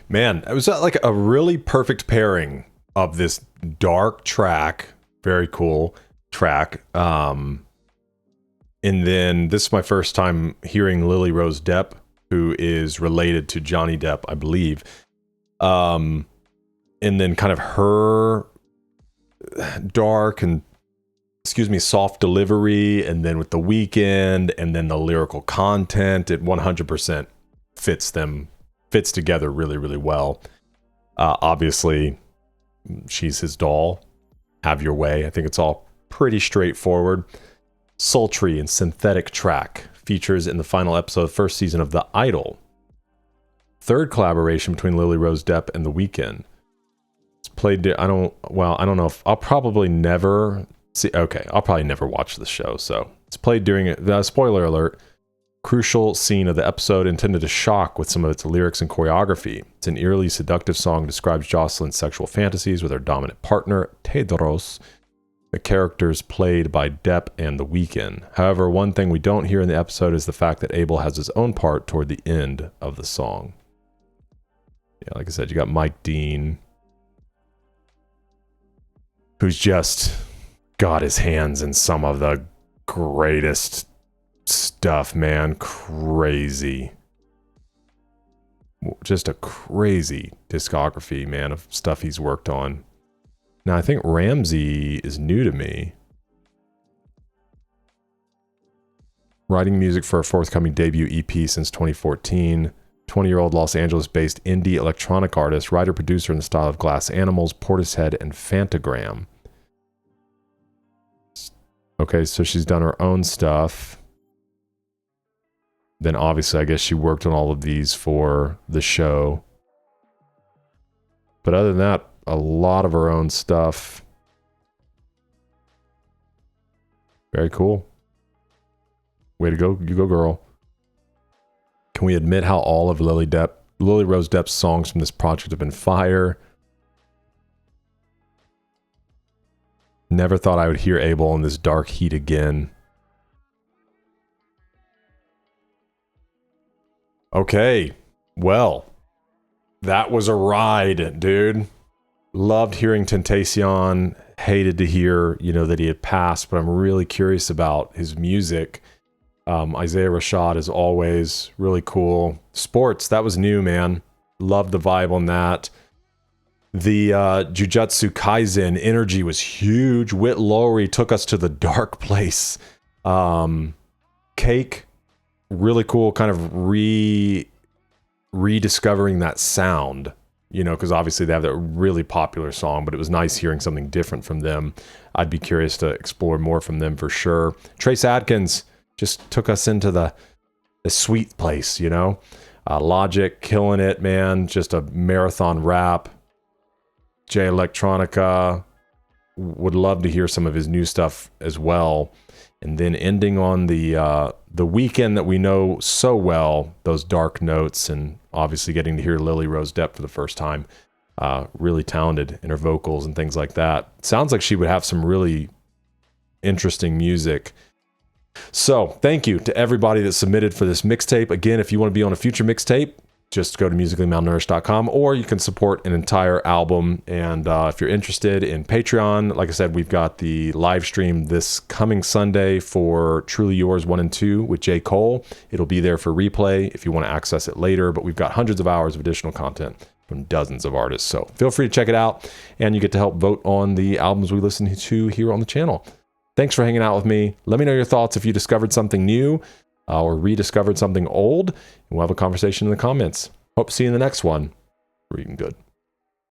Man, it was like a really perfect pairing of this dark track, very cool track. And then this is my first time hearing Lily Rose Depp, who is related to Johnny Depp, I believe. And then kind of her dark and, soft delivery, and then with the Weeknd, and then the lyrical content, it 100% fits together really, really well. Obviously, she's his doll. Have your way. I think it's all pretty straightforward. Sultry and synthetic track features in the final episode of the first season of The Idol. Third collaboration between Lily Rose Depp and The Weeknd. It's played. I don't know if I'll probably never see. Okay, I'll probably never watch the show. So it's played during the spoiler alert. Crucial scene of the episode intended to shock with some of its lyrics and choreography. It's an eerily seductive song, describes Jocelyn's sexual fantasies with her dominant partner, Tedros, the characters played by Depp and The Weeknd. However, one thing we don't hear in the episode is the fact that Abel has his own part toward the end of the song. Yeah, like I said, you got Mike Dean, who's just got his hands in some of the greatest stuff, man. Crazy. Just a crazy discography, man, of stuff he's worked on. Now, I think Ramsey is new to me. Writing music for a forthcoming debut EP since 2014. 20-year-old Los Angeles-based indie electronic artist, writer-producer in the style of Glass Animals, Portishead, and Fantagram. Okay, so she's done her own stuff. Then obviously, I guess she worked on all of these for the show. But other than that, a lot of her own stuff. Very cool. Way to go. You go, girl. Can we admit how all of Lily Rose Depp's songs from this project have been fire? Never thought I would hear Abel in this dark heat again. Okay, well, that was a ride, dude. Loved hearing Tentacion. Hated to hear, that he had passed, but I'm really curious about his music. Isaiah Rashad is always really cool. Sports, that was new, man. Loved the vibe on that. The Jujutsu Kaisen energy was huge. Witt Lowry took us to the dark place. Cake, really cool, kind of rediscovering that sound, because obviously they have that really popular song, but it was nice hearing something different from them. I'd be curious to explore more from them for sure. Trace Adkins just took us into the sweet place, Logic, killing it, man. Just a marathon rap. Electronica, would love to hear some of his new stuff as well. And then ending on the Weeknd that we know so well, those dark notes, and obviously getting to hear Lily Rose Depp for the first time. Really talented in her vocals and things like that. Sounds like she would have some really interesting music. So thank you to everybody that submitted for this mixtape. Again, if you want to be on a future mixtape, just go to musicallymalnourished.com, or you can support an entire album. And if you're interested in Patreon, like I said, we've got the live stream this coming Sunday for Truly Yours 1 and 2 with J. Cole. It'll be there for replay if you want to access it later, but we've got hundreds of hours of additional content from dozens of artists. So feel free to check it out, and you get to help vote on the albums we listen to here on the channel. Thanks for hanging out with me. Let me know your thoughts if you discovered something new or rediscovered something old, and we'll have a conversation in the comments. Hope to see you in the next one. Reading good.